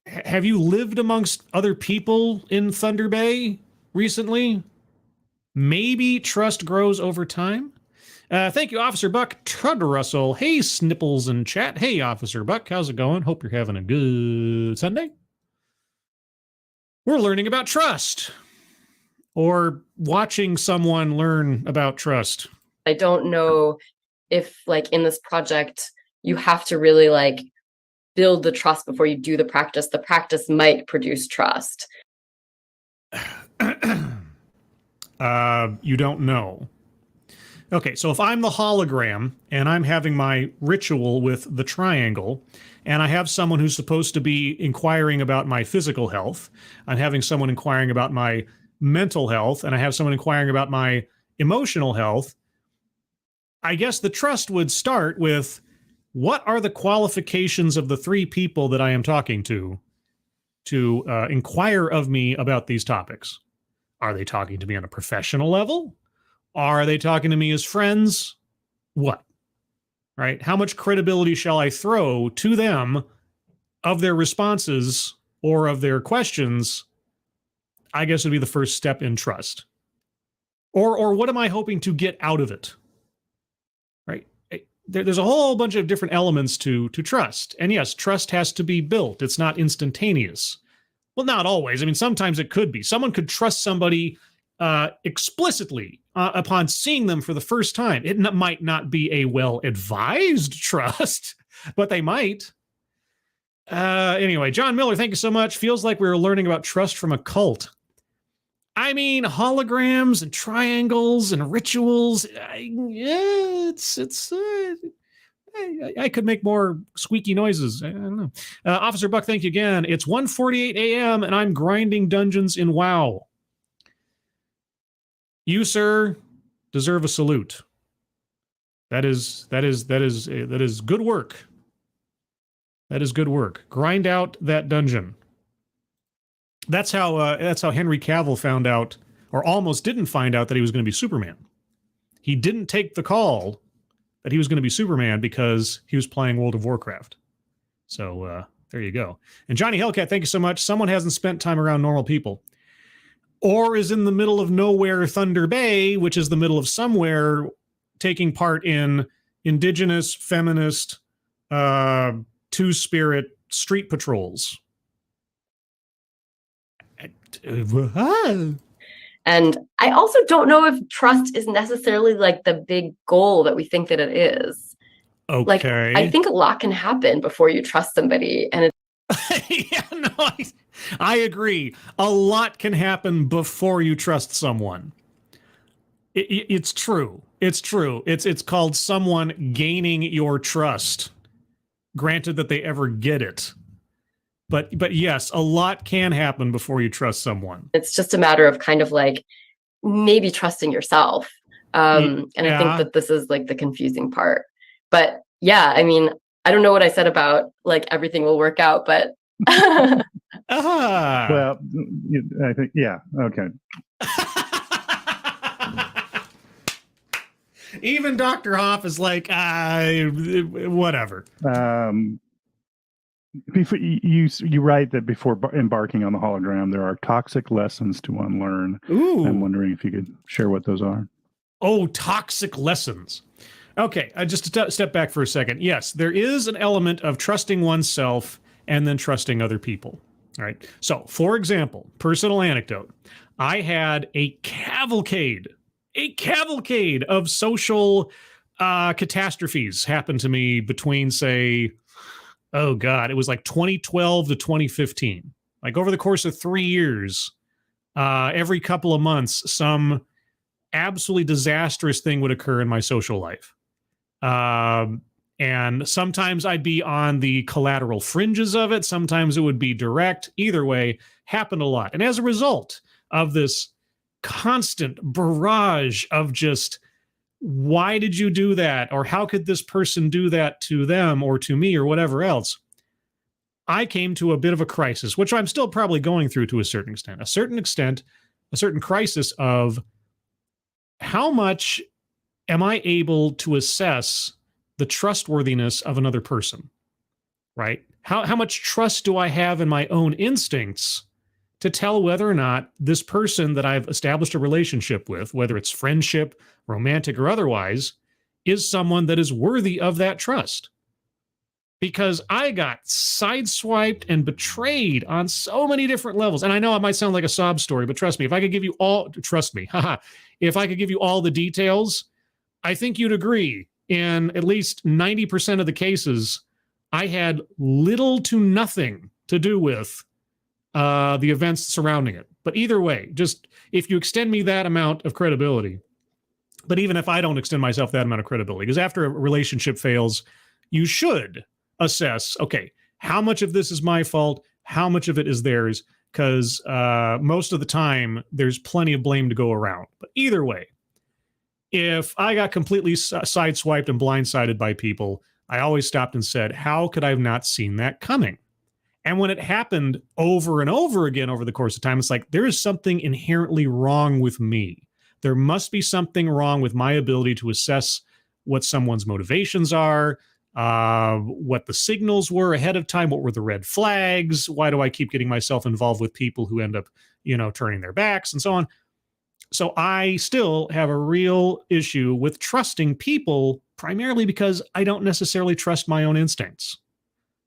Have you lived amongst other people in Thunder Bay recently? Maybe trust grows over time. Thank you, Officer Buck. Trud Russell. Hey, Snipples in chat. Hey, Officer Buck. How's it going? Hope you're having a good Sunday. We're learning about trust, or watching someone learn about trust. I don't know if, like, in this project, you have to really, like, build the trust before you do the practice. The practice might produce trust. You don't know. Okay, so if I'm the hologram and I'm having my ritual with the triangle, and I have someone who's supposed to be inquiring about my physical health, I'm having someone inquiring about my mental health, and I have someone inquiring about my emotional health, I guess the trust would start with, what are the qualifications of the three people that I am talking to inquire of me about these topics? Are they talking to me on a professional level? Are they talking to me as friends? What? Right? How much credibility shall I throw to them of their responses or of their questions? I guess would be the first step in trust. Or what am I hoping to get out of it? Right? There's a whole bunch of different elements to trust. And yes, trust has to be built. It's not instantaneous. Well, not always. I mean, sometimes it could be. Someone could trust somebody explicitly upon seeing them for the first time. It might not be a well-advised trust, but they might. Anyway, John Miller, thank you so much. Feels like we were learning about trust from a cult. I mean, holograms and triangles and rituals. I could make more squeaky noises. I don't know. Officer Buck, thank you again. It's 1:48 a.m. and I'm grinding dungeons in WoW. You, sir, deserve a salute. That is good work. That is good work. Grind out that dungeon. That's how Henry Cavill found out, or almost didn't find out, that he was going to be Superman. He didn't take the call that he was going to be Superman because he was playing World of Warcraft. So there you go. And Johnny Hellcat, thank you so much. Someone hasn't spent time around normal people, or is in the middle of nowhere, Thunder Bay, which is the middle of somewhere, taking part in indigenous, feminist, two-spirit street patrols. And I also don't know if trust is necessarily like the big goal that we think that it is. Okay. Like, I think a lot can happen before you trust somebody. And yeah, no, I agree. A lot can happen before you trust someone. It's true. It's true. It's called someone gaining your trust. Granted that they ever get it. But yes, a lot can happen before you trust someone. It's just a matter of kind of like maybe trusting yourself. And I think that this is like the confusing part. But yeah, I mean, I don't know what I said about like everything will work out, but Well, I think, yeah, okay. Even Dr. Hoff is like, whatever. Before you write that before embarking on the hologram, there are toxic lessons to unlearn. Ooh. I'm wondering if you could share what those are. Oh, toxic lessons. Okay, just to step back for a second. Yes, there is an element of trusting oneself and then trusting other people. All right. So, for example, personal anecdote. I had a cavalcade of social catastrophes happen to me between, say, oh God, it was like 2012 to 2015. Like over the course of 3 years, every couple of months, some absolutely disastrous thing would occur in my social life. And sometimes I'd be on the collateral fringes of it. Sometimes it would be direct. Either way, happened a lot. And as a result of this constant barrage of just, why did you do that? Or how could this person do that to them or to me or whatever else? I came to a bit of a crisis, which I'm still probably going through to a certain extent, a certain crisis of how much am I able to assess the trustworthiness of another person, right? How much trust do I have in my own instincts to tell whether or not this person that I've established a relationship with, whether it's friendship, romantic, or otherwise, is someone that is worthy of that trust? Because I got sideswiped and betrayed on so many different levels. And I know it might sound like a sob story, but trust me, if I could give you all, trust me, if I could give you all the details, I think you'd agree in at least 90% of the cases, I had little to nothing to do with the events surrounding it. But either way, just if you extend me that amount of credibility, but even if I don't extend myself that amount of credibility, because after a relationship fails, you should assess, okay, how much of this is my fault? How much of it is theirs? Because most of the time, there's plenty of blame to go around. But either way, if I got completely sideswiped and blindsided by people, I always stopped and said, how could I have not seen that coming? And when it happened over and over again over the course of time, it's like, there is something inherently wrong with me. There must be something wrong with my ability to assess what someone's motivations are, what the signals were ahead of time, what were the red flags, why do I keep getting myself involved with people who end up, turning their backs and so on. So I still have a real issue with trusting people, primarily because I don't necessarily trust my own instincts.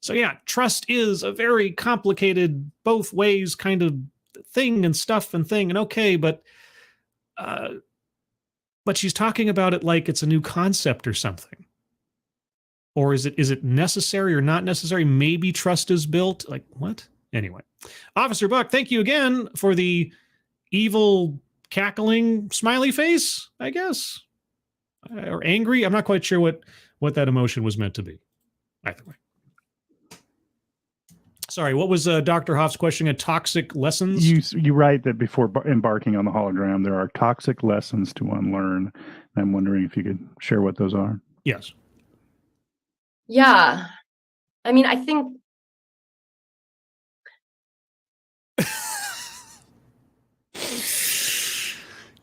So yeah, trust is a very complicated, both ways kind of thing and stuff and thing. And okay, but she's talking about it like it's a new concept or something. Or is it necessary or not necessary? Maybe trust is built. Like what? Anyway, Officer Buck, thank you again for the evil cackling smiley face, I guess, or angry. I'm not quite sure what that emotion was meant to be. Either way. Sorry, what was Dr. Hoff's question? Toxic lessons? You write that before embarking on the hologram, there are toxic lessons to unlearn. I'm wondering if you could share what those are. Yes. Yeah. I mean, I think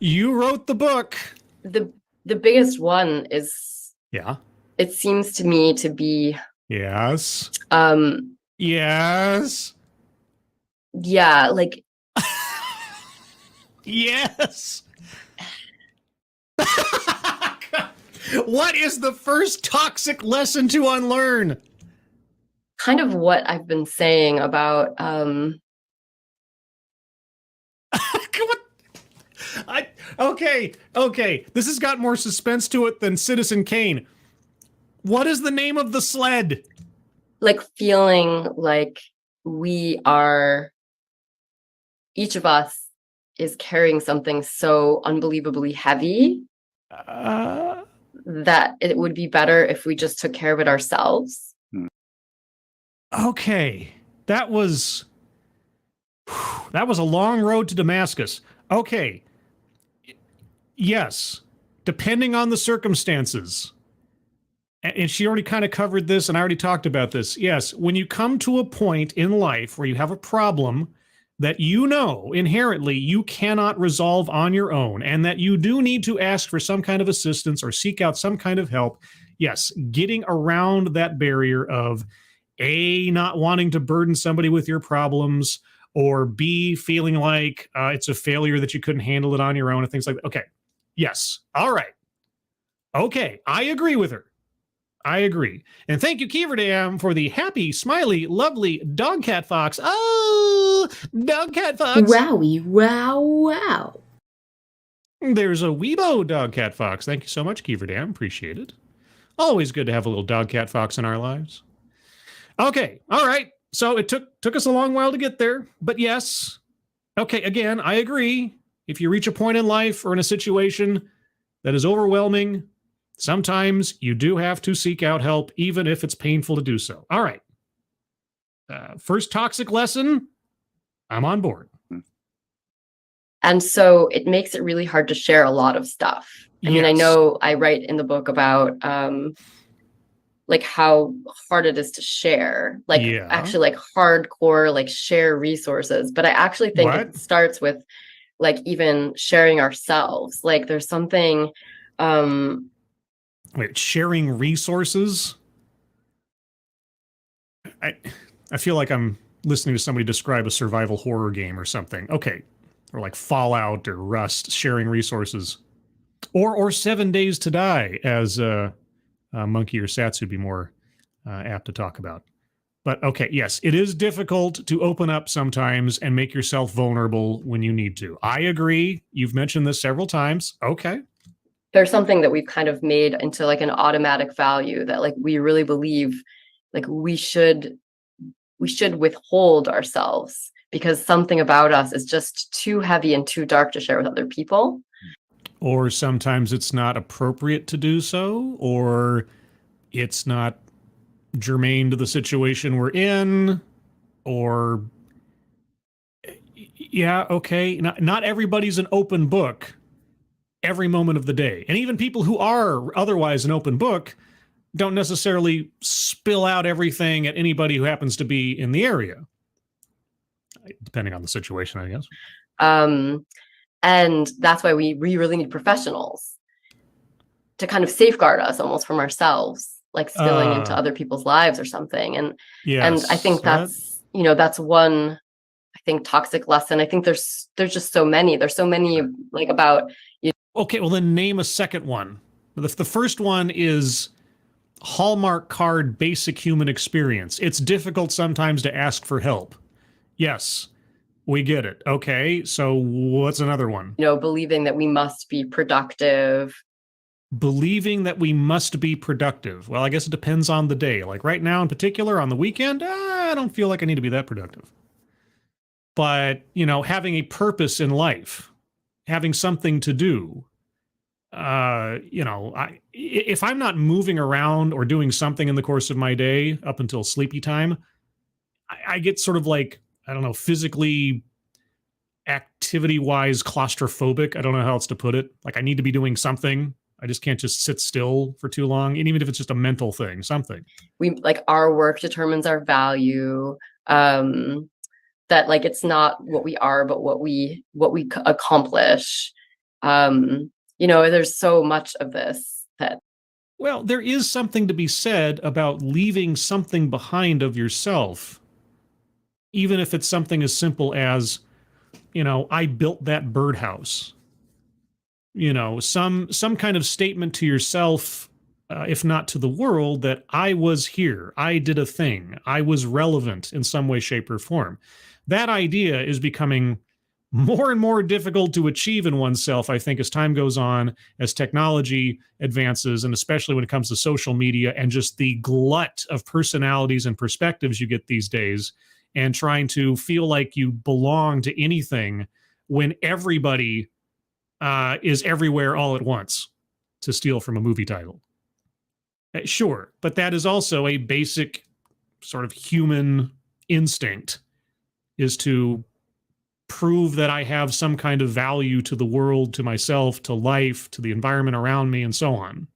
you wrote the book. The biggest one is, yeah, it seems to me to be yes. Yes. Yeah, like yes. What is the first toxic lesson to unlearn? Kind of what I've been saying about Okay. This has got more suspense to it than Citizen Kane. What is the name of the sled? like feeling like we are each of us is carrying something so unbelievably heavy that it would be better if we just took care of it ourselves. Okay. That was a long road to Damascus. Okay. Yes. Depending on the circumstances. And she already kind of covered this, and I already talked about this. Yes, when you come to a point in life where you have a problem that you know inherently you cannot resolve on your own, and that you do need to ask for some kind of assistance or seek out some kind of help, yes, getting around that barrier of A, not wanting to burden somebody with your problems, or B, feeling like it's a failure that you couldn't handle it on your own and things like that. Okay, yes, all right. Okay, I agree with her. I agree. And thank you, Keeverdam, for the happy, smiley, lovely dog cat fox. Oh, dog cat fox. Wowie, wow, wow. There's a Weebo dog cat fox. Thank you so much, Keeverdam. Appreciate it. Always good to have a little dog cat fox in our lives. Okay, all right. So it took us a long while to get there, but yes. Okay, again, I agree. If you reach a point in life or in a situation that is overwhelming, sometimes you do have to seek out help, even if it's painful to do so. All right. First toxic lesson, I'm on board. And so it makes it really hard to share a lot of stuff. I mean, I know I write in the book about like how hard it is to share, like actually like hardcore, like share resources. But I actually think it starts with like even sharing ourselves. Like there's something Wait, sharing resources? I feel like I'm listening to somebody describe a survival horror game or something. Okay. Or like Fallout or Rust, sharing resources. Or 7 Days to Die, as Monkey or Sats would be more apt to talk about. But okay, yes, it is difficult to open up sometimes and make yourself vulnerable when you need to. I agree. You've mentioned this several times. Okay. There's something that we've kind of made into like an automatic value that like we really believe like we should withhold ourselves because something about us is just too heavy and too dark to share with other people. Or sometimes it's not appropriate to do so, or it's not germane to the situation we're in, or yeah, okay, not everybody's an open book every moment of the day. And even people who are otherwise an open book don't necessarily spill out everything at anybody who happens to be in the area. Depending on the situation, I guess. And that's why we really need professionals to kind of safeguard us almost from ourselves, like spilling into other people's lives or something. And I think that's, you know, that's one, I think, toxic lesson. I think there's just so many. There's so many like about, you know. Okay, well then name a second one. The first one is Hallmark card basic human experience. It's difficult sometimes to ask for help. Yes, we get it. Okay, so what's another one? You know, believing that we must be productive. Believing that we must be productive. Well, I guess it depends on the day. Like right now in particular, on the weekend, I don't feel like I need to be that productive. But, you know, having a purpose in life, having something to do, you know, if I'm not moving around or doing something in the course of my day up until sleepy time, I get sort of like, I don't know, physically, activity-wise claustrophobic. I don't know how else to put it. Like I need to be doing something. I just can't just sit still for too long. And even if it's just a mental thing, something. We like our work determines our value. That like it's not what we are, but what we accomplish. You know, there's so much of this that. Well, there is something to be said about leaving something behind of yourself. Even if it's something as simple as, you know, I built that birdhouse. You know, some kind of statement to yourself, if not to the world, that I was here, I did a thing, I was relevant in some way, shape, or form. That idea is becoming more and more difficult to achieve in oneself, I think, as time goes on, as technology advances, and especially when it comes to social media and just the glut of personalities and perspectives you get these days. and trying to feel like you belong to anything when everybody is everywhere all at once, to steal from a movie title. Sure, but that is also a basic sort of human instinct, is to prove that I have some kind of value to the world, to myself, to life, to the environment around me, and so on.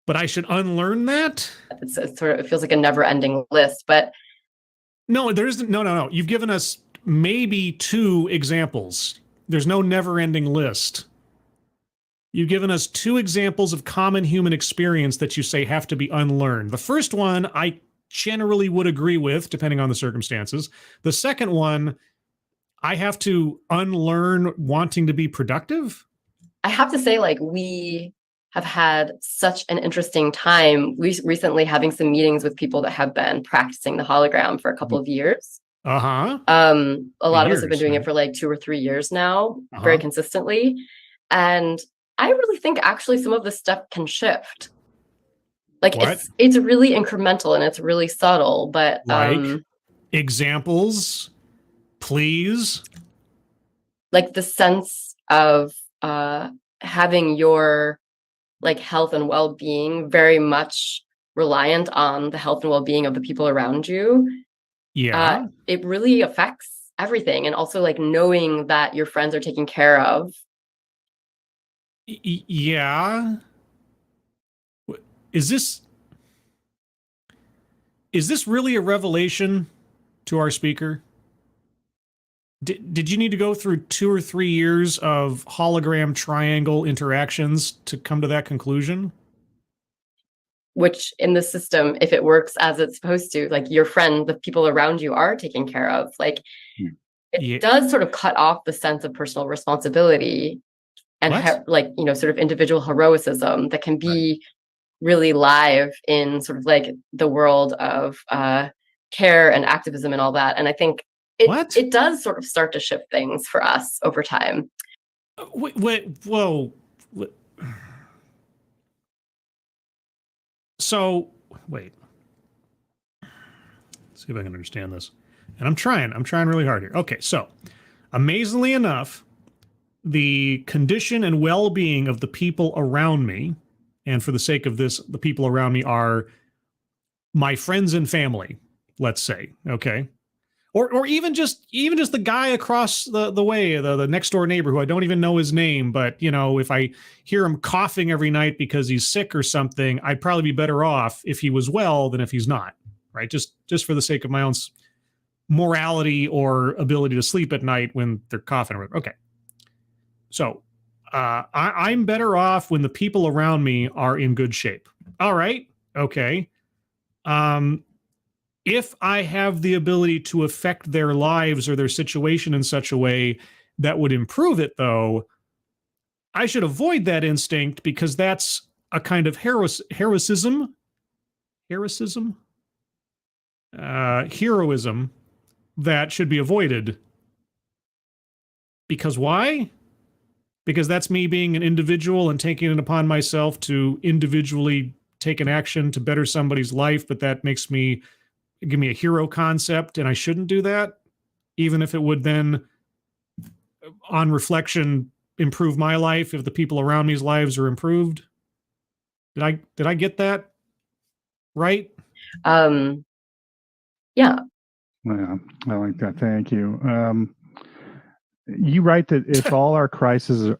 But I should unlearn that? It's sort of, it feels like a never-ending list, but no, there isn't. No. You've given us maybe 2 examples. There's no never-ending list. You've given us 2 examples of common human experience that you say have to be unlearned. The first one, I generally would agree with, depending on the circumstances. The second one, I have to unlearn wanting to be productive. I have to say, like, we have had such an interesting time recently having some meetings with people that have been practicing the hologram for a couple of years. Uh-huh. A lot of us have been doing it for like 2 or 3 years now, very consistently. And I really think actually some of this stuff can shift. Like it's really incremental and it's really subtle, but like examples, please. Like the sense of having your like health and well-being very much reliant on the health and well-being of the people around you. Yeah. It really affects everything. And also like knowing that your friends are taken care of. Yeah. Is this really a revelation to our speaker? Did you need to go through 2 or 3 years of hologram triangle interactions to come to that conclusion? Which in the system, if it works as it's supposed to, like your friend, the people around you are taken care of. Like it does sort of cut off the sense of personal responsibility and like, you know, sort of individual heroicism that can be really live in sort of like the world of care and activism and all that. And I think it does sort of start to shift things for us over time. Whoa. So, wait. Let's see if I can understand this. And I'm trying really hard here. Okay, so amazingly enough, the condition and well-being of the people around me, and for the sake of this, the people around me are my friends and family, let's say, okay? Or even just the guy across the way, the next door neighbor who I don't even know his name, but you know, if I hear him coughing every night because he's sick or something, I'd probably be better off if he was well than if he's not, right? Just for the sake of my own morality or ability to sleep at night when they're coughing. Okay. So I'm better off when the people around me are in good shape. All right. Okay. If I have the ability to affect their lives or their situation in such a way that would improve it, though, I should avoid that instinct because that's a kind of heroism that should be avoided. Because why? Because that's me being an individual and taking it upon myself to individually take an action to better somebody's life, but that makes me give me a hero concept, and I shouldn't do that, even if it would then, on reflection, improve my life if the people around me's lives are improved. Did I get that right? Yeah. Yeah, I like that. Thank you. You write that if all our crises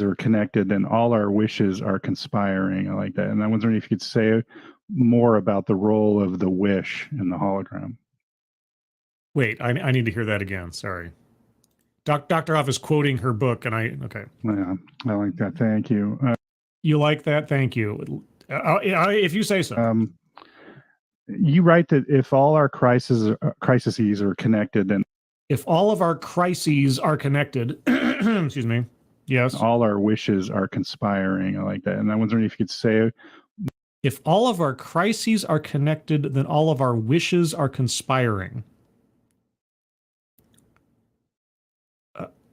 are connected, then all our wishes are conspiring. I like that. And I was wondering if you could say more about the role of the wish in the hologram. Wait, I need to hear that again. Sorry. Dr. Hoff is quoting her book, and okay. Yeah, I like that. Thank you. You like that? Thank you. If you say so. You write that if all our crises are connected, then if all of our crises are connected, excuse me, yes, all our wishes are conspiring. I like that. And I was wondering if you could say, if all of our crises are connected, then all of our wishes are conspiring.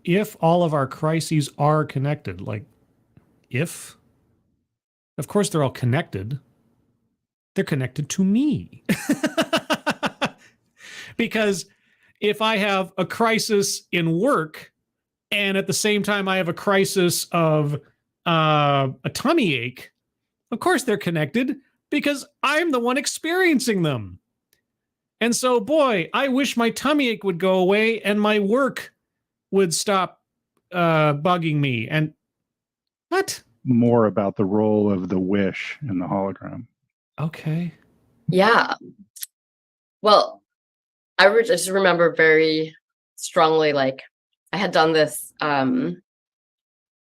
If all of our crises are connected, like if, of course they're all connected. They're connected to me. Because if I have a crisis in work and at the same time I have a crisis of a tummy ache, of course they're connected because I'm the one experiencing them. And so, boy, I wish my tummy ache would go away and my work would stop bugging me. And what? More about the role of the wish in the hologram. Okay. Yeah. Well, I just remember very strongly, like I had done this kind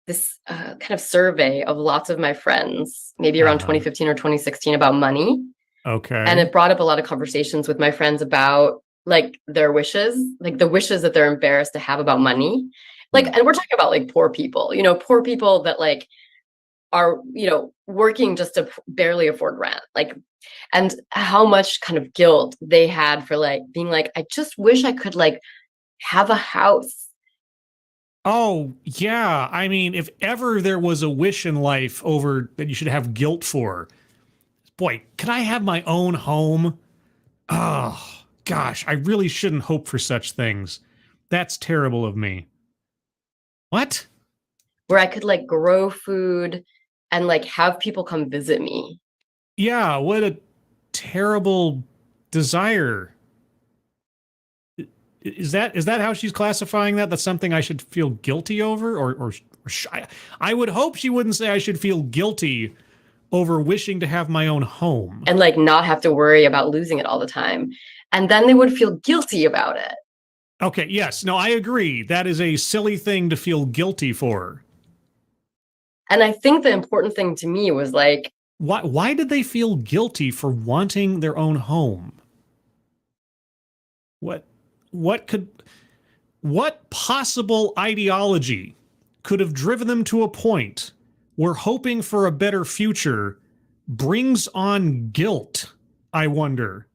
of survey of lots of my friends, maybe around 2015 or 2016, about money. Okay. And it brought up a lot of conversations with my friends about like their wishes, like the wishes that they're embarrassed to have about money. Like, and we're talking about like poor people, poor people that like are, working just to barely afford rent, like, and how much kind of guilt they had for like being like, I just wish I could like have a house. Oh, yeah. I mean, if ever there was a wish in life over that you should have guilt for, boy, could I have my own home? Oh, gosh, I really shouldn't hope for such things. That's terrible of me. What? Where I could like grow food and like have people come visit me. Yeah, what a terrible desire. Is that how she's classifying that? That's something I should feel guilty over? Or I would hope she wouldn't say I should feel guilty over wishing to have my own home. And like not have to worry about losing it all the time. And then they would feel guilty about it. Okay, yes. No, I agree. That is a silly thing to feel guilty for. And I think the important thing to me was like, why did they feel guilty for wanting their own home? What possible ideology could have driven them to a point where hoping for a better future brings on guilt, I wonder?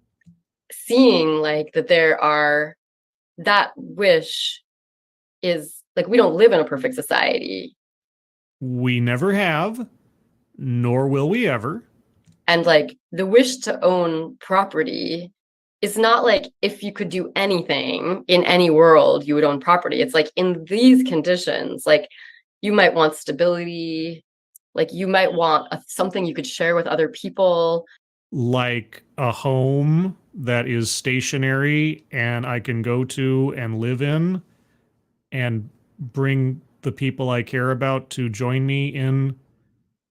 Seeing like that wish is like, we don't live in a perfect society. We never have, nor will we ever. And like the wish to own property is not like if you could do anything in any world, you would own property. It's like in these conditions, like you might want stability, like you might want something you could share with other people. Like a home that is stationary and I can go to and live in and bring the people I care about to join me in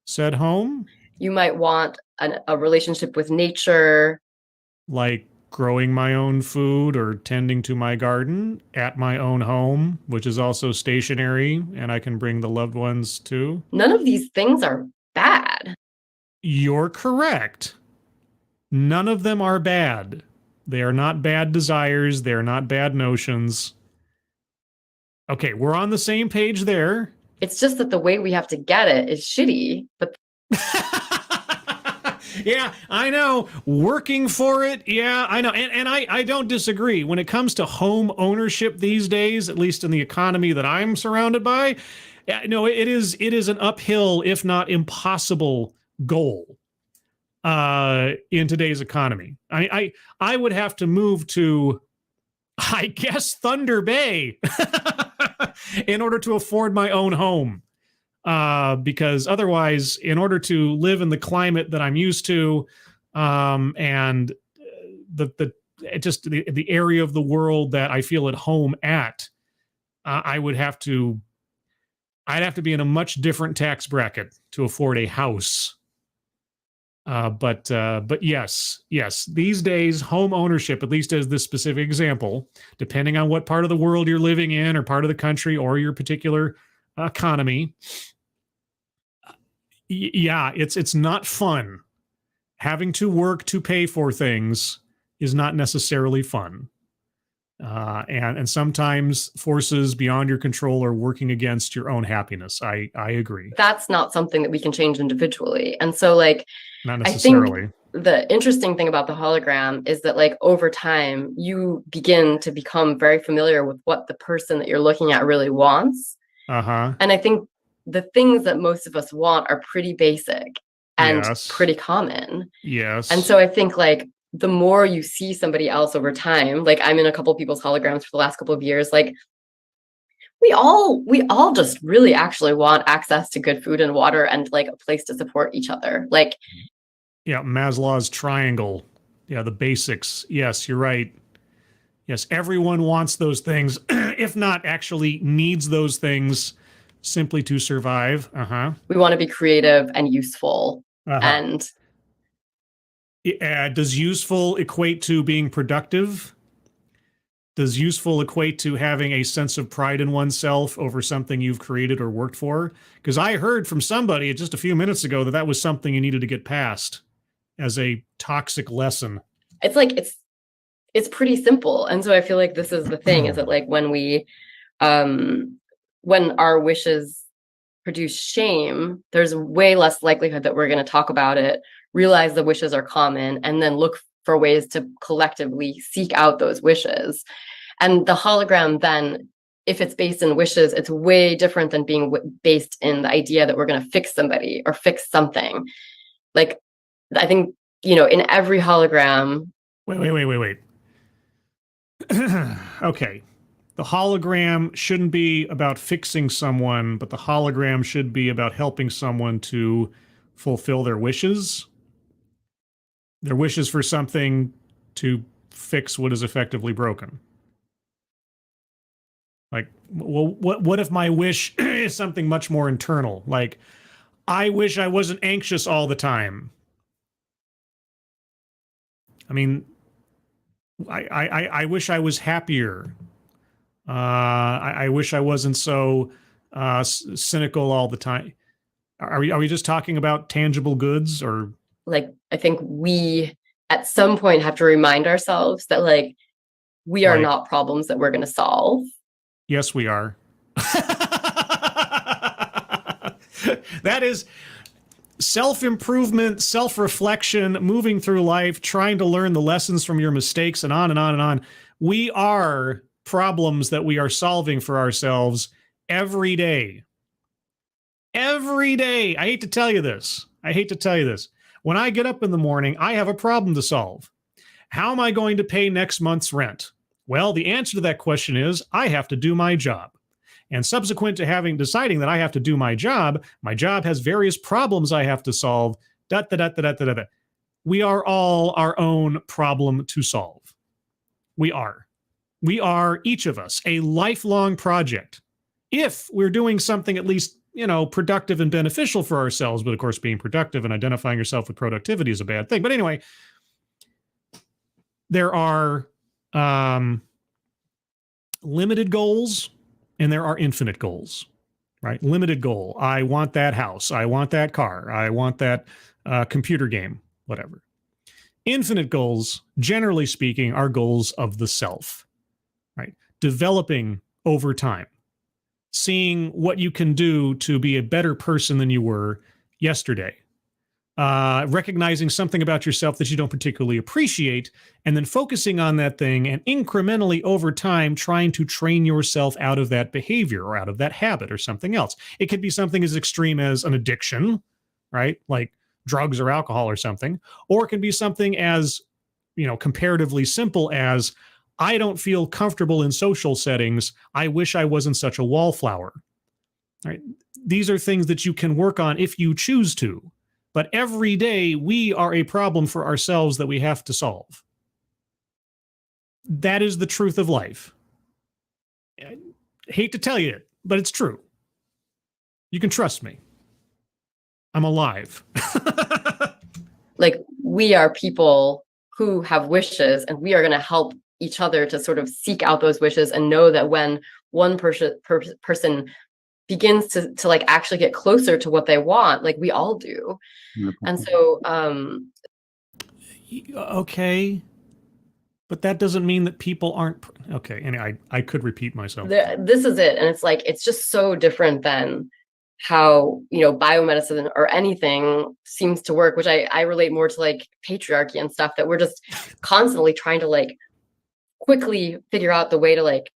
said home. You might want a relationship with nature. Like growing my own food or tending to my garden at my own home, which is also stationary and I can bring the loved ones to. None of these things are bad. You're correct. None of them are bad. They are not bad desires. They're not bad notions. Okay, we're on the same page there. It's just that the way we have to get it is shitty, but yeah, I know. Working for it. Yeah, I know. And I don't disagree. When it comes to home ownership these days, at least in the economy that I'm surrounded by, no, it is an uphill, if not impossible goal in today's economy. I would have to move to, I guess, Thunder Bay in order to afford my own home. Because otherwise, in order to live in the climate that I'm used to, and the area of the world that I feel at home at, I'd have to be in a much different tax bracket to afford a house. But yes, these days, home ownership, at least as this specific example, depending on what part of the world you're living in or part of the country or your particular economy, yeah, it's not fun. Having to work to pay for things is not necessarily fun. And sometimes forces beyond your control are working against your own happiness. I agree. That's not something that we can change individually. And so like, not necessarily. I think the interesting thing about the hologram is that like over time, you begin to become very familiar with what the person that you're looking at really wants. Uh-huh. And I think the things that most of us want are pretty basic and Yes. pretty common. Yes. And so I think like the more you see somebody else over time, like I'm in a couple people's holograms for the last couple of years, like we all just really actually want access to good food and water and like a place to support each other. Like, yeah, Maslow's triangle. Yeah, the basics. Yes, you're right. Yes, everyone wants those things, if not actually needs those things simply to survive. we want to be creative and useful. And does useful equate to being productive? Does useful equate to having a sense of pride in oneself over something you've created or worked for? Because I heard from somebody just a few minutes ago that that was something you needed to get past as a toxic lesson. It's like it's pretty simple. And so I feel like this is the thing, is that like when our wishes produce shame, there's way less likelihood that we're going to talk about it, realize the wishes are common, and then look for ways to collectively seek out those wishes. And the hologram then, if it's based in wishes, it's way different than being based in the idea that we're going to fix somebody or fix something. Like, I think, you know, in every hologram. Wait. Okay. The hologram shouldn't be about fixing someone, but the hologram should be about helping someone to fulfill their wishes. Their wishes for something to fix what is effectively broken. Like, well, what if my wish is something much more internal? Like, I wish I wasn't anxious all the time. I mean, I wish I was happier. I wish I wasn't so cynical all the time. Are we just talking about tangible goods, or? Like, I think we at some point have to remind ourselves that like we are not problems that we're going to solve. Yes, we are. That is self-improvement, self-reflection, moving through life, trying to learn the lessons from your mistakes, and on and on and on. We are problems that we are solving for ourselves every day. Every day. I hate to tell you this. When I get up in the morning, I have a problem to solve. How am I going to pay next month's rent? Well, the answer to that question is I have to do my job. And subsequent to deciding that I have to do my job has various problems I have to solve. We are all our own problem to solve. We are, each of us, a lifelong project. If we're doing something at least, you know, productive and beneficial for ourselves, but of course being productive and identifying yourself with productivity is a bad thing. But anyway, there are limited goals and there are infinite goals, right? Limited goal. I want that house. I want that car. I want that computer game, whatever. Infinite goals, generally speaking, are goals of the self, right? Developing over time, seeing what you can do to be a better person than you were yesterday, recognizing something about yourself that you don't particularly appreciate, and then focusing on that thing and incrementally over time trying to train yourself out of that behavior or out of that habit or something else. It could be something as extreme as an addiction, right? Like drugs or alcohol or something, or it can be something as, you know, comparatively simple as I don't feel comfortable in social settings. I wish I wasn't such a wallflower. Right? These are things that you can work on if you choose to. But every day we are a problem for ourselves that we have to solve. That is the truth of life. I hate to tell you it, but it's true. You can trust me. I'm alive. Like, we are people who have wishes, and we are going to help each other to sort of seek out those wishes and know that when one person begins to like actually get closer to what they want, like we all do. And so okay, but that doesn't mean that people aren't okay. And I could repeat myself. This is it. And it's like, it's just so different than how, you know, biomedicine or anything seems to work, which I relate more to like patriarchy and stuff, that we're just constantly trying to like quickly figure out the way to like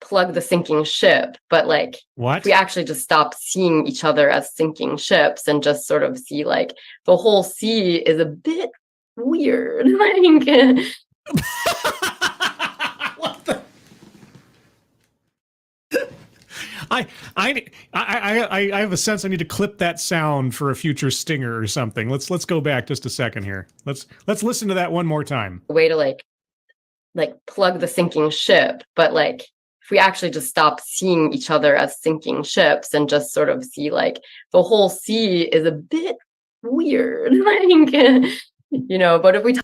plug the sinking ship. But like, what? If we actually just stop seeing each other as sinking ships and just sort of see like the whole sea is a bit weird. Like, What the? I have a sense I need to clip that sound for a future stinger or something. Let's go back just a second here. Let's listen to that one more time. a way to like plug the sinking ship, but like if we actually just stop seeing each other as sinking ships and just sort of see like the whole sea is a bit weird. Like, but if we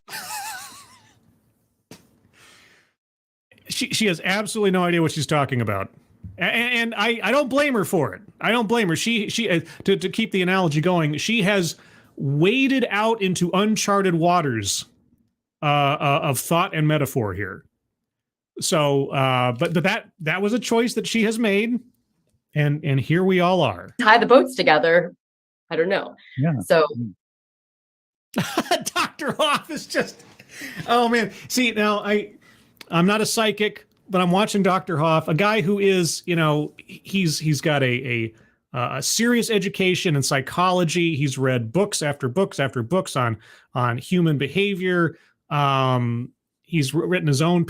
She has absolutely no idea what she's talking about. And I don't blame her for it. I don't blame her. She to keep the analogy going, she has waded out into uncharted waters of thought and metaphor here. So, but that was a choice that she has made, and here we all are. tie the boats together, I don't know. Yeah. So Dr. Hoff is just, oh man. See, now I'm not a psychic, but I'm watching Dr. Hoff, a guy who is, he's got a serious education in psychology. He's read books after books after books on human behavior. He's written his own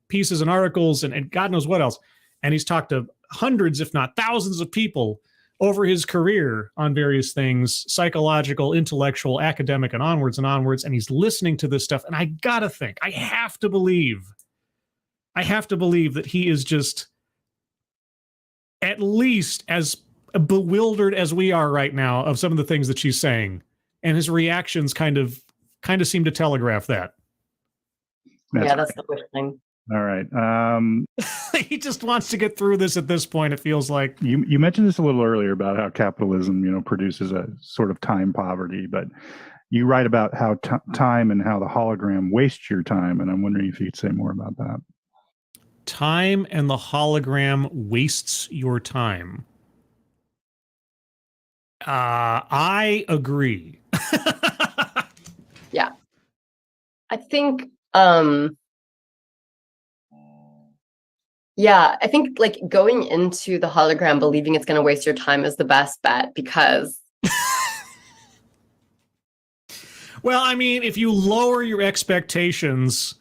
pieces and articles and God knows what else. And he's talked to hundreds, if not thousands of people over his career on various things, psychological, intellectual, academic, and onwards and onwards. And he's listening to this stuff. And I gotta think, I have to believe that he is just at least as bewildered as we are right now of some of the things that she's saying. And his reactions kind of seem to telegraph that. that's the weird thing. All right. He just wants to get through this at this point, it feels like. You mentioned this a little earlier about how capitalism, produces a sort of time poverty, but you write about how time and how the hologram wastes your time, and I'm wondering if you could say more about that. Time and the hologram wastes your time. I agree. Yeah. I think I think like going into the hologram believing it's going to waste your time is the best bet because well, I mean, if you lower your expectations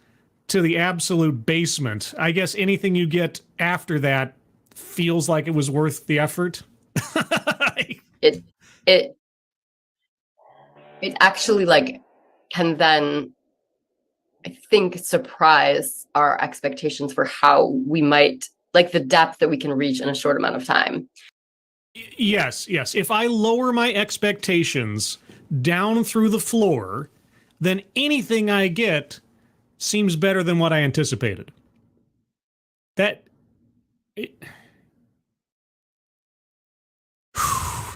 to the absolute basement, I guess anything you get after that feels like it was worth the effort. it actually like can then I think surprise our expectations for how we might like the depth that we can reach in a short amount of time. Yes. If I lower my expectations down through the floor, then anything I get seems better than what I anticipated.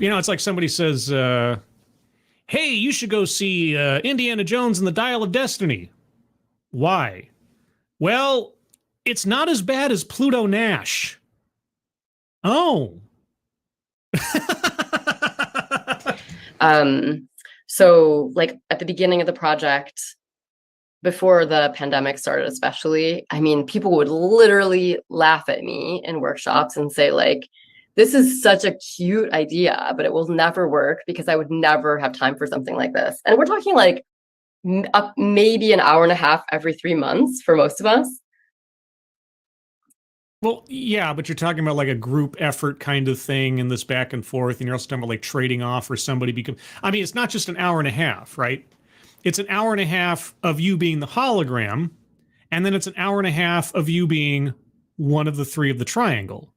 It's like somebody says, hey, you should go see Indiana Jones and the Dial of Destiny. Why? Well, it's not as bad as Pluto Nash. Oh. So like at the beginning of the project, before the pandemic started especially, I mean, people would literally laugh at me in workshops and say like, this is such a cute idea, but it will never work because I would never have time for something like this. And we're talking like maybe an hour and a half every 3 months for most of us. Well, yeah, but you're talking about like a group effort kind of thing and this back and forth, and you're also talking about like trading off or somebody become. I mean, it's not just an hour and a half, right? It's an hour and a half of you being the hologram, and then it's an hour and a half of you being one of the three of the triangle,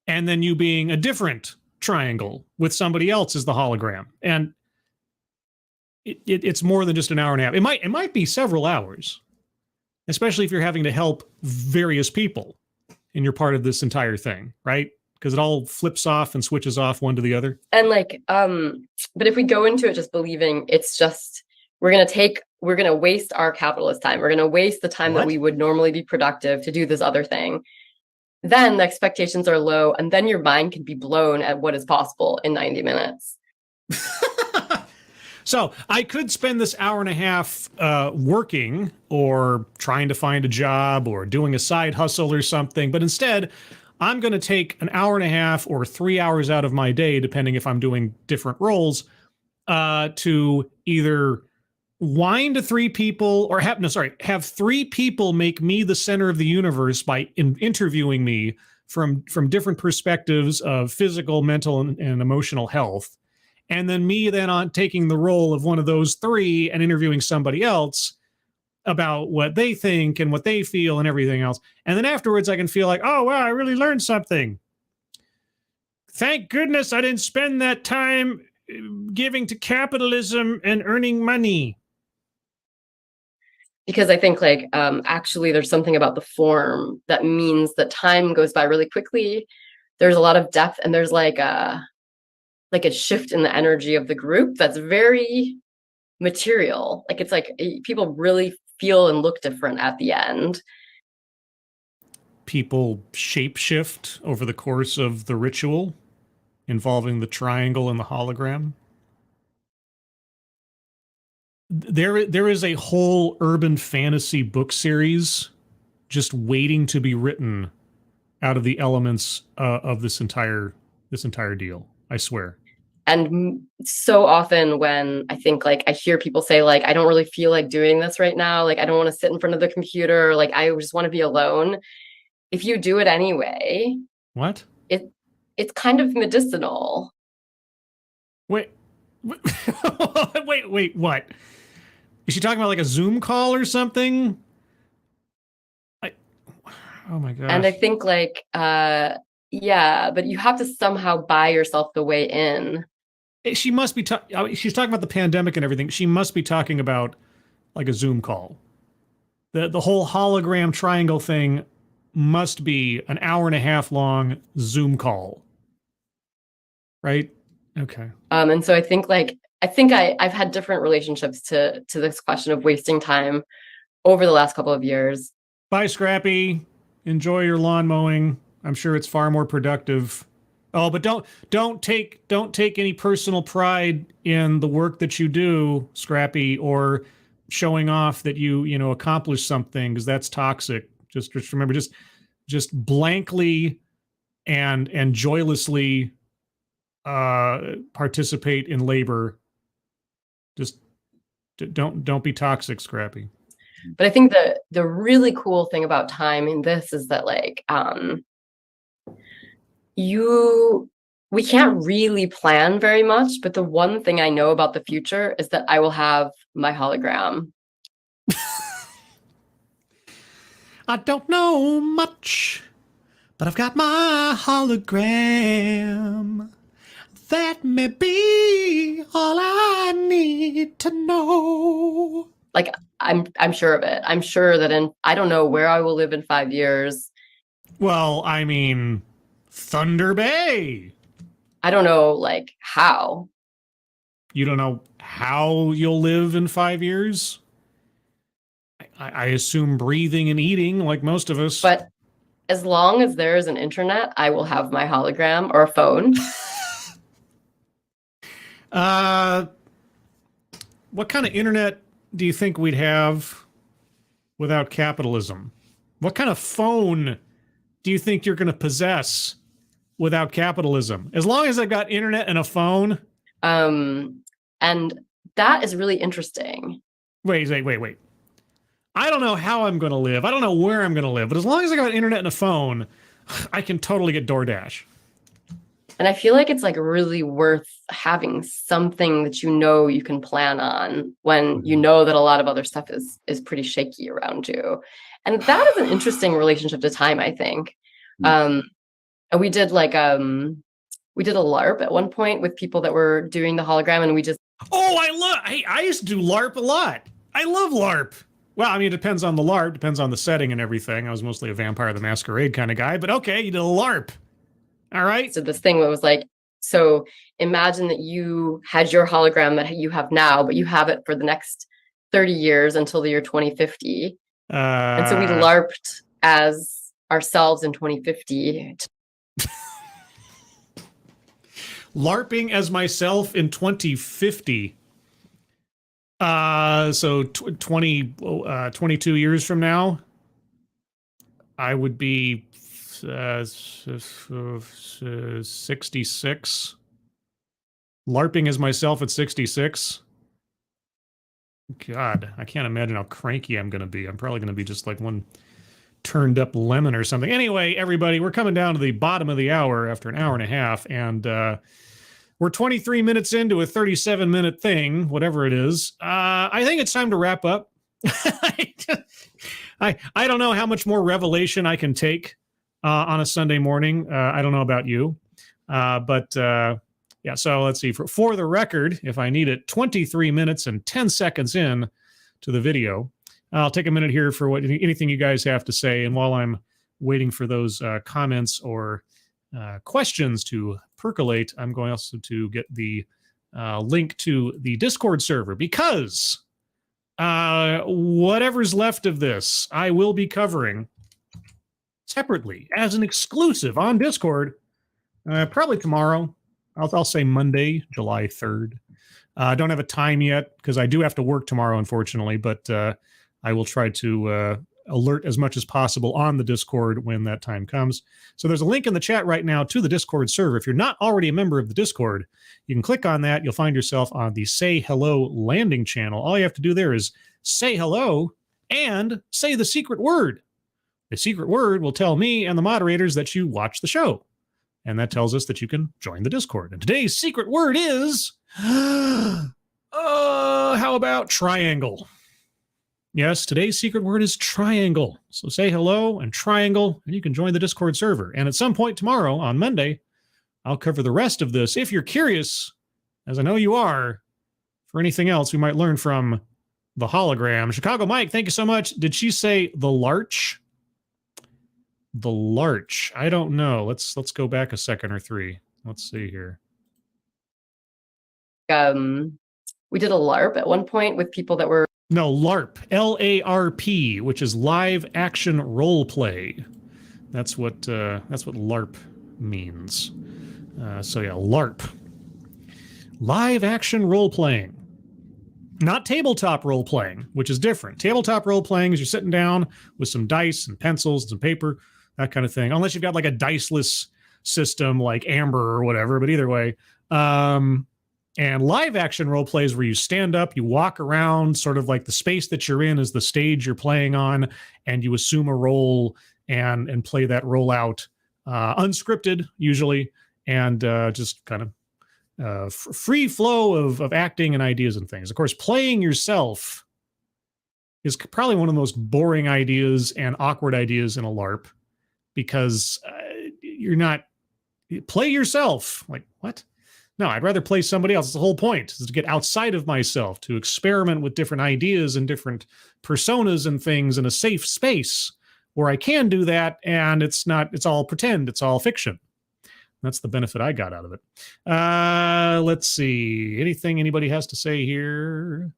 and then you being a different triangle with somebody else as the hologram, and it's more than just an hour and a half. It might be several hours, especially if you're having to help various people and you're part of this entire thing, right? Because it all flips off and switches off one to the other. And like, but if we go into it just believing it's just, we're going to waste our capitalist time. We're going to waste the time that we would normally be productive to do this other thing. Then the expectations are low, and then your mind can be blown at what is possible in 90 minutes. So I could spend this hour and a half working or trying to find a job or doing a side hustle or something, but instead I'm going to take an hour and a half or 3 hours out of my day, depending if I'm doing different roles, to either wind three people, or have three people make me the center of the universe by interviewing me from different perspectives of physical, mental, and emotional health, and then me then on taking the role of one of those three and interviewing somebody else about what they think and what they feel and everything else. And then afterwards I can feel like, oh, wow, I really learned something. Thank goodness I didn't spend that time giving to capitalism and earning money. Because I think like actually there's something about the form that means that time goes by really quickly. There's a lot of depth, and there's like a shift in the energy of the group that's very material. Like it's like people really feel and look different at the end. People shapeshift over the course of the ritual involving the triangle and the hologram. There is a whole urban fantasy book series just waiting to be written out of the elements of this entire deal. I swear. And so often when I think like I hear people say like, I don't really feel like doing this right now. Like I don't want to sit in front of the computer. Like I just want to be alone. If you do it anyway, what? It's kind of medicinal. Wait, wait, what? Is she talking about like a Zoom call or something? Oh my god. And I think like, yeah, but you have to somehow buy yourself the way in. She must be, she's talking about the pandemic and everything. She must be talking about like a Zoom call. The whole hologram triangle thing must be an hour and a half long Zoom call. Right? Okay. And so I think like, I've had different relationships to this question of wasting time over the last couple of years. Bye, Scrappy. Enjoy your lawn mowing. I'm sure it's far more productive. Oh, but don't take any personal pride in the work that you do, Scrappy, or showing off that you accomplished something, because that's toxic. Just remember, just blankly and joylessly participate in labor. Just don't be toxic, Scrappy. But I think the really cool thing about time in this is that like we can't really plan very much, but the one thing I know about the future is that I will have my hologram. I don't know much, but I've got my hologram. That may be all I need to know. Like I'm sure of it. I'm sure that I don't know where I will live in 5 years. Well, I mean, Thunder Bay. I don't know like how. You don't know how you'll live in 5 years? I assume breathing and eating like most of us. But as long as there is an internet, I will have my hologram or a phone. What kind of internet do you think we'd have without capitalism? What kind of phone do you think you're going to possess without capitalism? As long as I've got internet and a phone. And that is really interesting. Wait. I don't know how I'm going to live. I don't know where I'm going to live. But as long as I got internet and a phone, I can totally get DoorDash. And I feel like it's like really worth having something that you can plan on when you know that a lot of other stuff is pretty shaky around you. And that is an interesting relationship to time, I think. And we did like we did a LARP at one point with people that were doing the hologram, and we just I used to do LARP a lot. I love LARP. Well, I mean, it depends on the LARP, depends on the setting and everything. I was mostly a Vampire the Masquerade kind of guy, but okay, you did a LARP. All right. So this thing was like, so imagine that you had your hologram that you have now, but you have it for the next 30 years until the year 2050. And so we LARPed as ourselves in 2050. LARPing as myself in 2050. So 22 years from now, I would be 66. LARPing as myself at 66. God, I can't imagine how cranky I'm going to be. I'm probably going to be just like one turned up lemon or something. Anyway, everybody, we're coming down to the bottom of the hour after an hour and a half, and we're 23 minutes into a 37-minute thing, whatever it is. I think it's time to wrap up. I don't know how much more revelation I can take on a Sunday morning. I don't know about you, but yeah. So let's see. For the record, if I need it, 23 minutes and 10 seconds in to the video. I'll take a minute here for anything you guys have to say, and while I'm waiting for those comments or questions to percolate, I'm going also to get the link to the Discord server, because whatever's left of this, I will be covering separately as an exclusive on Discord, probably tomorrow. I'll say Monday, July 3rd. I don't have a time yet because I do have to work tomorrow, unfortunately, but I will try to alert as much as possible on the Discord when that time comes. So there's a link in the chat right now to the Discord server. If you're not already a member of the Discord, you can click on that. You'll find yourself on the Say Hello landing channel. All you have to do there is say hello and say the secret word. The secret word will tell me and the moderators that you watch the show. And that tells us that you can join the Discord. And today's secret word is, how about triangle? Yes, today's secret word is triangle. So say hello and triangle, and you can join the Discord server. And at some point tomorrow, on Monday, I'll cover the rest of this. If you're curious, as I know you are, for anything else we might learn from the hologram. Chicago Mike, thank you so much. Did she say the larch? The larch. I don't know. Let's go back a second or three. Let's see here. We did a LARP at one point with people that were... No, LARP. LARP, which is live action role play. That's what LARP means. So yeah, LARP. Live action role playing. Not tabletop role playing, which is different. Tabletop role playing is you're sitting down with some dice and pencils and some paper, that kind of thing. Unless you've got like a diceless system like Amber or whatever, but either way. And live action role plays where you stand up, you walk around, sort of like the space that you're in is the stage you're playing on, and you assume a role and play that role out unscripted usually, and just kind of free flow of acting and ideas and things. Of course, playing yourself is probably one of the most boring ideas and awkward ideas in a LARP, because you're not play yourself. Like, what? No, I'd rather play somebody else. It's the whole point, is to get outside of myself, to experiment with different ideas and different personas and things in a safe space where I can do that, and it's all pretend, it's all fiction. That's the benefit I got out of it. Let's see. Anything anybody has to say here?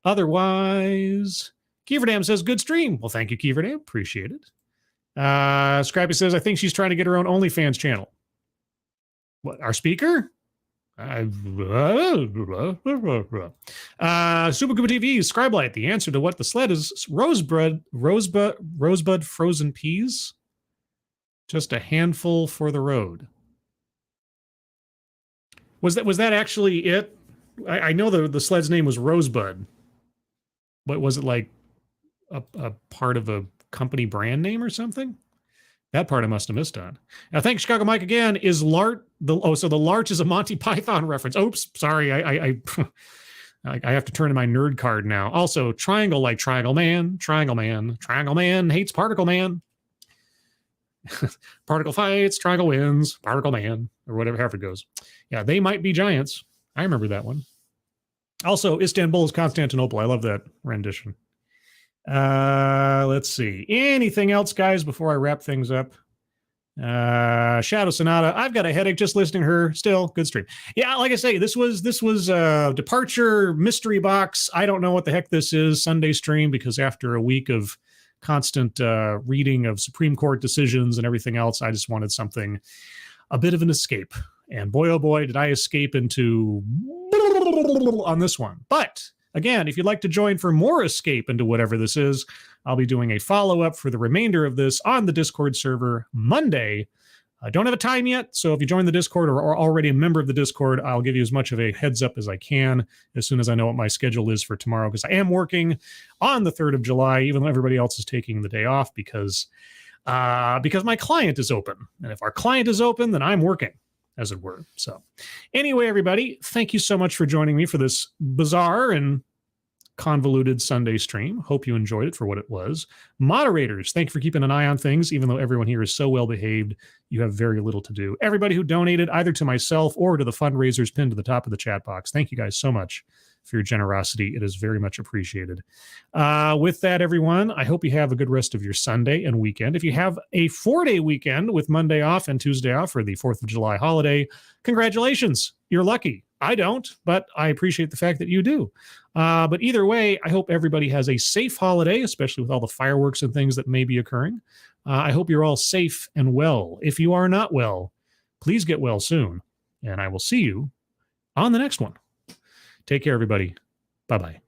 Otherwise, Kieverdam says, good stream. Well, thank you, Kieverdam. Appreciate it. Scrappy says, I think she's trying to get her own OnlyFans channel. What, our speaker? Super Koopa TV, Scribelight. The answer to what the sled is rosebud frozen peas. Just a handful for the road. Was that actually it? I know the sled's name was Rosebud. But was it like a part of a company brand name or something? That part I must have missed on. Now, thanks, Chicago Mike again. Is Lart so the Larch is a Monty Python reference? Oops, sorry. I have to turn to my nerd card now. Also, triangle like Triangle Man. Triangle Man hates Particle Man. Particle fights, Triangle wins, Particle Man, or whatever, however it goes. Yeah, they might be giants. I remember that one. Also, Istanbul is Constantinople. I love that rendition. Let's see. Anything else, guys, before I wrap things up? Shadow Sonata. I've got a headache just listening to her. Still, good stream. Yeah, like I say, this was Departure Mystery Box. I don't know what the heck this is. Sunday stream, because after a week of constant reading of Supreme Court decisions and everything else, I just wanted something, a bit of an escape. And boy, oh boy, did I escape into on this one. But again, if you'd like to join for more escape into whatever this is, I'll be doing a follow-up for the remainder of this on the Discord server Monday, I don't have a time yet, so if you join the Discord or are already a member of the Discord, I'll give you as much of a heads up as I can as soon as I know what my schedule is for tomorrow, because I am working on the 3rd of July, even though everybody else is taking the day off because my client is open. And if our client is open, then I'm working, as it were. So anyway, everybody, thank you so much for joining me for this bizarre and convoluted Sunday stream. Hope you enjoyed it for what it was. Moderators, thank you for keeping an eye on things, even though everyone here is so well behaved, you have very little to do. Everybody who donated either to myself or to the fundraisers pinned to the top of the chat box, thank you guys so much for your generosity. It is very much appreciated. With that, everyone, I hope you have a good rest of your Sunday and weekend. If you have a 4-day weekend with Monday off and Tuesday off for the 4th of July holiday, congratulations. You're lucky. I don't, but I appreciate the fact that you do. But either way, I hope everybody has a safe holiday, especially with all the fireworks and things that may be occurring. I hope you're all safe and well. If you are not well, please get well soon. And I will see you on the next one. Take care, everybody. Bye-bye.